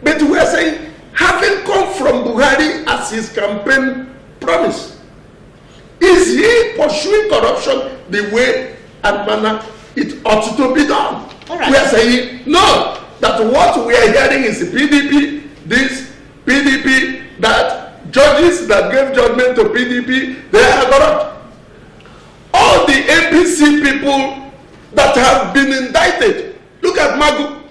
Speaker 14: But we are saying, having come from Buhari as his campaign promise, is he pursuing corruption the way and manner it ought to be done.
Speaker 2: Right.
Speaker 14: We are saying no, that what we are hearing is PDP, this, PDP, that, judges that gave judgment to PDP, they are corrupt. All the APC people that have been indicted, look at Magu,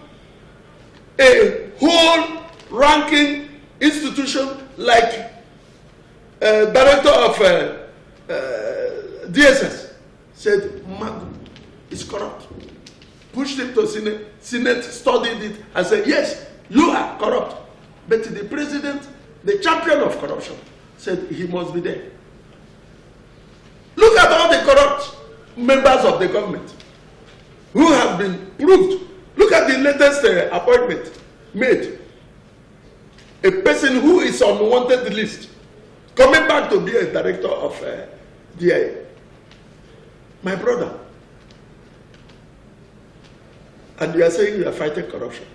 Speaker 14: a whole ranking institution like director of DSS said Magu is corrupt. Pushed him to Senate. Senate studied it and said, yes, you are corrupt. But the president, the champion of corruption, said he must be there. Look at all the corrupt members of the government who have been proved. Look at the latest appointment made. A person who is on the wanted list, coming back to be a director of DIA. My brother. And you are saying you are fighting corruption.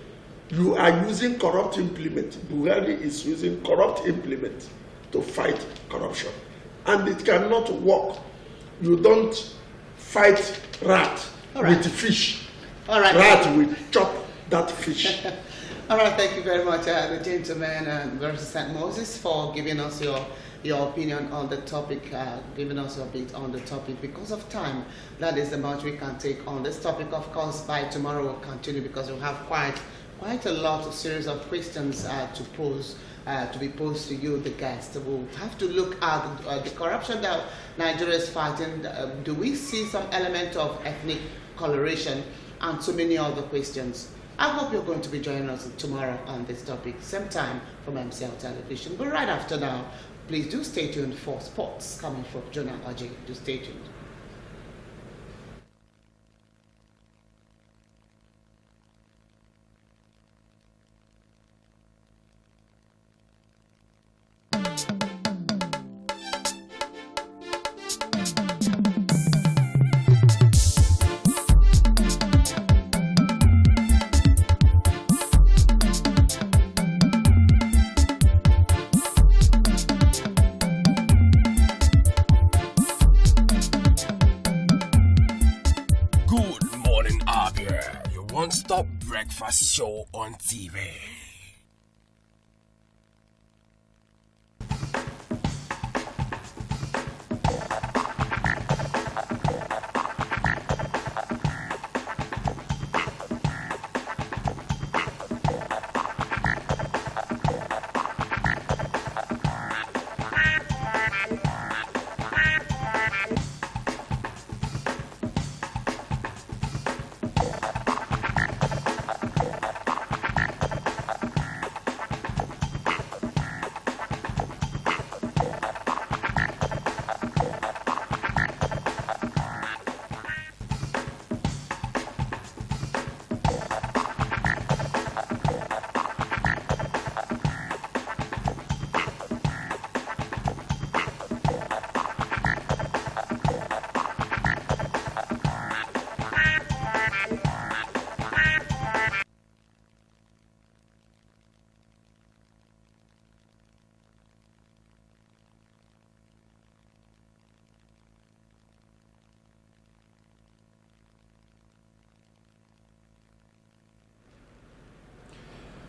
Speaker 14: You are using corrupt implement. Buhari is using corrupt implement to fight corruption. And it cannot work. You don't fight rat with fish.
Speaker 2: All right.
Speaker 14: Rat will chop that fish.
Speaker 2: All right, thank you very much, the gentleman versus St. Moses, for giving us your opinion on the topic, giving us your bit on the topic. Because of time, that is the much we can take on this topic. Of course, by tomorrow we'll continue because we'll have quite a lot of series of questions to pose, to be posed to you, the guest. We'll have to look at the corruption that Nigeria is fighting. Do we see some element of ethnic coloration and so many other questions? I hope you're going to be joining us tomorrow on this topic, same time from MCL Television. But right after now, please do stay tuned for sports coming from Jonah Oji. Do stay tuned.
Speaker 11: One-stop breakfast show on TV.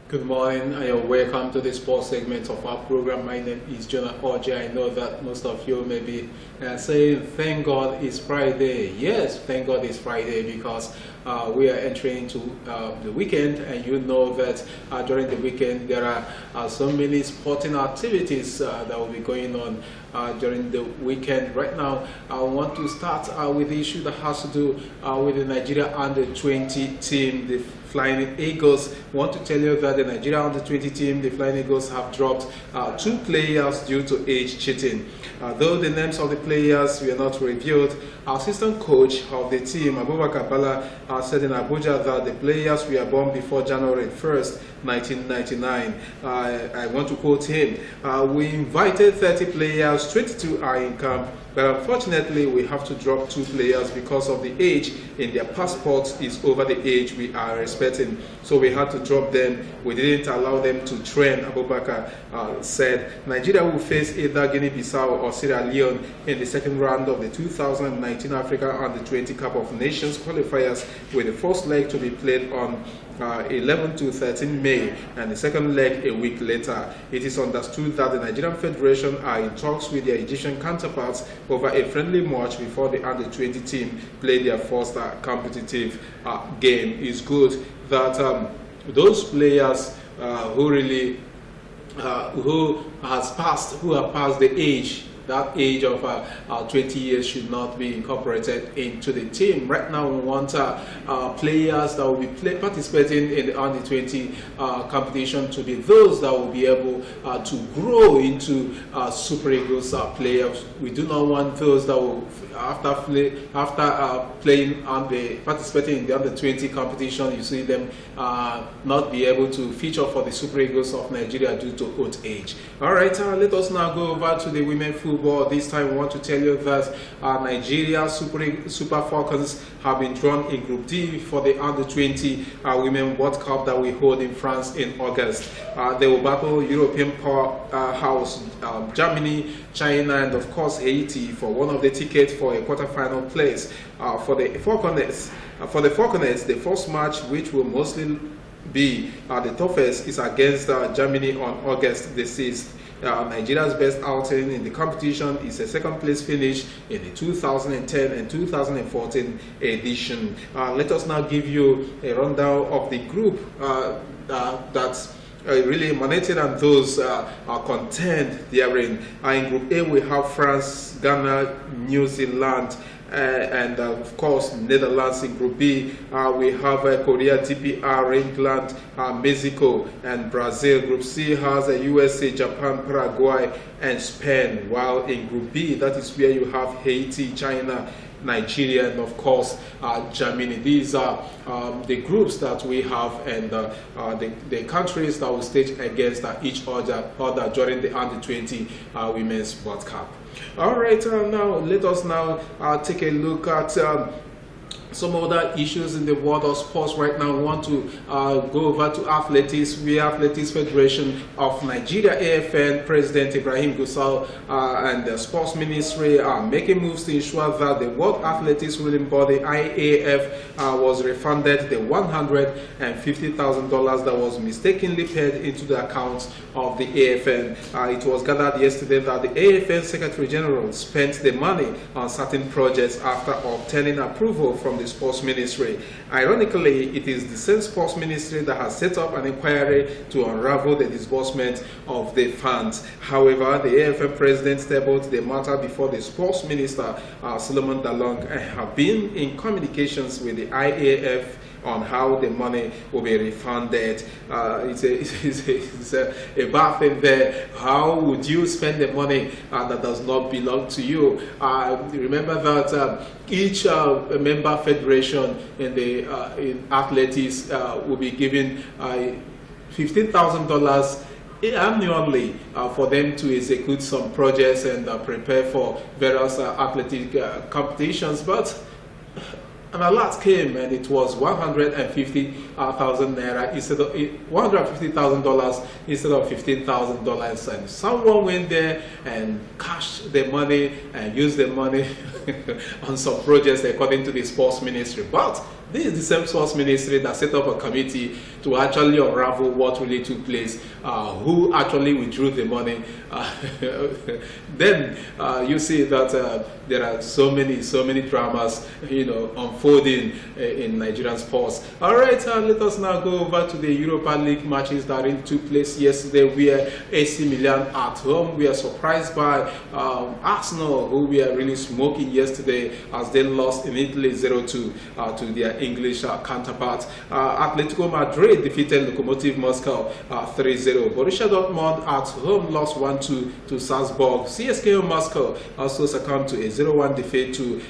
Speaker 17: Good morning and welcome to the sports segment of our program. My name is Jonah Oji. I know that most of you may be saying, thank God it's Friday. Yes, thank God it's Friday because we are entering into the weekend, and you know that during the weekend there are so many sporting activities that will be going on during the weekend. Right now, I want to start with the issue that has to do with the Nigeria Under-20 team, the Flying Eagles. I want to tell you that the Nigeria Under-20 team, the Flying Eagles, have dropped 2 players due to age cheating. Though the names of the players were not revealed, our assistant coach of the team, Abubakar Bala, said in Abuja that the players were born before January 1st, 1999. I want to quote him. We invited 30 players, 22 are in camp, But unfortunately, we have to drop 2 players because of the age in their passports is over the age we are expecting. So we had to drop them. We didn't allow them to train. Abubakar said Nigeria will face either Guinea-Bissau or Sierra Leone in the second round of the 2019 Africa Under-20 Cup of Nations qualifiers, with the first leg to be played on 11 to 13 May and the second leg a week later. It is understood that the Nigerian Federation are in talks with their Egyptian counterparts over a friendly match before the Under-20 team play their first competitive game. It's good that those players who have passed the age, that age of 20 years, should not be incorporated into the team. Right now we want players that will be participating in the Under-20 competition to be those that will be able to grow into Super Eagles players. We do not want those that will, after playing participating in the Under-20 competition, you see them not be able to feature for the Super Eagles of Nigeria due to old age. Alright, let us now go over to the women football. This time we want to tell you that Nigeria Super Falcons have been drawn in Group D for the Under-20 Women World Cup that we hold in France in August. They will battle European powerhouse Germany, China, and of course Haiti for one of the tickets for a quarter-final place. For the Falconets, the first match, which will mostly be the toughest, is against Germany on August the 6th. Nigeria's best outing in the competition is a second place finish in the 2010 and 2014 edition. Let us now give you a rundown of the group that's really emanated and those contend therein. In Group A we have France, Ghana, New Zealand, and of course Netherlands. In Group B we have Korea, DPR, England, Mexico, and Brazil. Group C has USA, Japan, Paraguay, and Spain, while in Group B, that is where you have Haiti, China, Nigeria, and of course Germany. These are the groups that we have, and the countries that will stage against each other during the Under-20 Women's World Cup. Alright, now let us now take a look at some other issues in the world of sports. Right now we want to go over to athletics. We Athletics Federation of Nigeria, AFN, President Ibrahim Gusau and the Sports Ministry are making moves to ensure that the World Athletics ruling body, IAF, was refunded the $150,000 that was mistakenly paid into the accounts of the AFN. It was gathered yesterday that the AFN Secretary General spent the money on certain projects after obtaining approval from the Sports Ministry. Ironically, it is the same Sports Ministry that has set up an inquiry to unravel the disbursement of the funds. However, the AFN President tabled the matter before the Sports Minister, Solomon Dalong, and have been in communications with the IAF on how the money will be refunded. It's a bad thing there. How would you spend the money that does not belong to you? Remember that each member federation in athletics will be given $15,000 annually for them to execute some projects and prepare for various athletic competitions. But an alert came and it was $150,000 naira instead of $150,000 instead of $15,000, and someone went there and cashed the money and used the money on some projects according to the Sports Ministry. But this is the same Sports Ministry that set up a committee to actually unravel what really took place, who actually withdrew the money. Then you see that there are so many dramas, unfolding in Nigerian sports. All right, let us now go over to the Europa League matches that took place yesterday, where AC Milan at home we are surprised by Arsenal, who we are really smoking yesterday as they lost in Italy 0-2 to their English counterparts. Atletico Madrid defeated Lokomotiv Moscow 3-0. Borussia Dortmund at home lost 1-2 to Salzburg. CSKA Moscow also succumbed to a 0-1 defeat to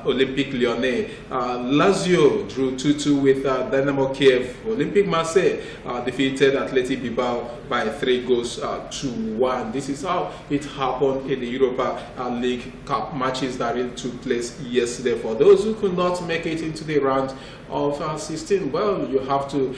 Speaker 17: Olympique Lyonnais. Lazio drew 2-2 with Dynamo Kiev. Olympique Marseille defeated Athletic Bilbao by 3-1. This is how it happened in the Europa League Cup matches that really took place yesterday. For those who could not make it into the round of 16, well, you have to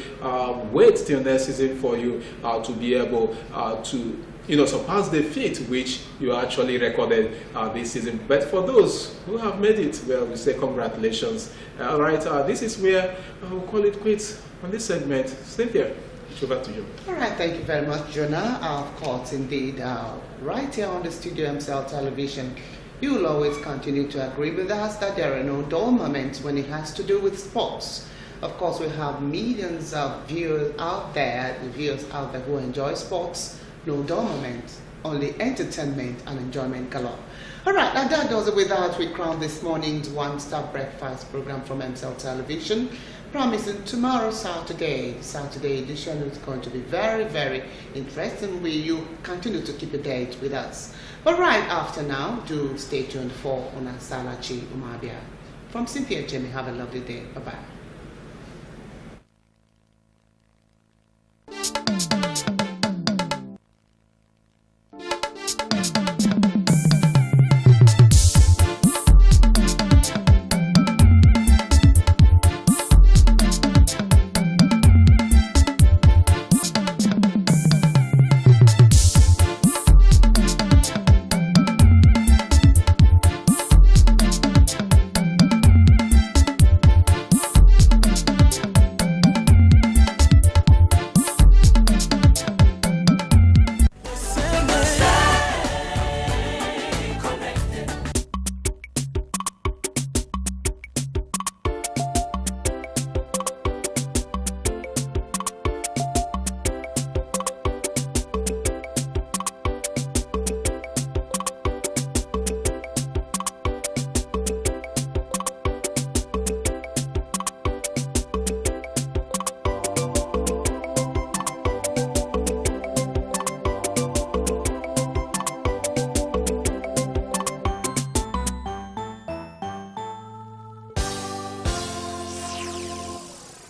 Speaker 17: wait till next season for you to be able to surpass the feat which you actually recorded this season. But for those who have made it, well, we say congratulations. All right, this is where we'll call it quits on this segment. Cynthia, over to you.
Speaker 2: All right, thank you very much, Jonah. Of course, indeed, right here on the Studio MCL Television, you will always continue to agree with us that there are no dull moments when it has to do with sports. Of course, we have millions of viewers out there who enjoy sports. No dull moments, only entertainment and enjoyment galore. All right, and that does it with that. We crown this morning's one-stop breakfast program from MCL Television. Promising tomorrow, Saturday edition is going to be very, very interesting. You continue to keep a date with us. But right after now, do stay tuned for Onasalachi Umabia. From Cynthia Jimmy, have a lovely day. Bye-bye.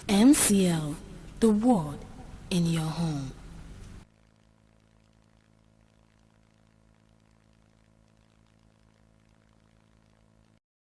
Speaker 8: MCL, the word in your home.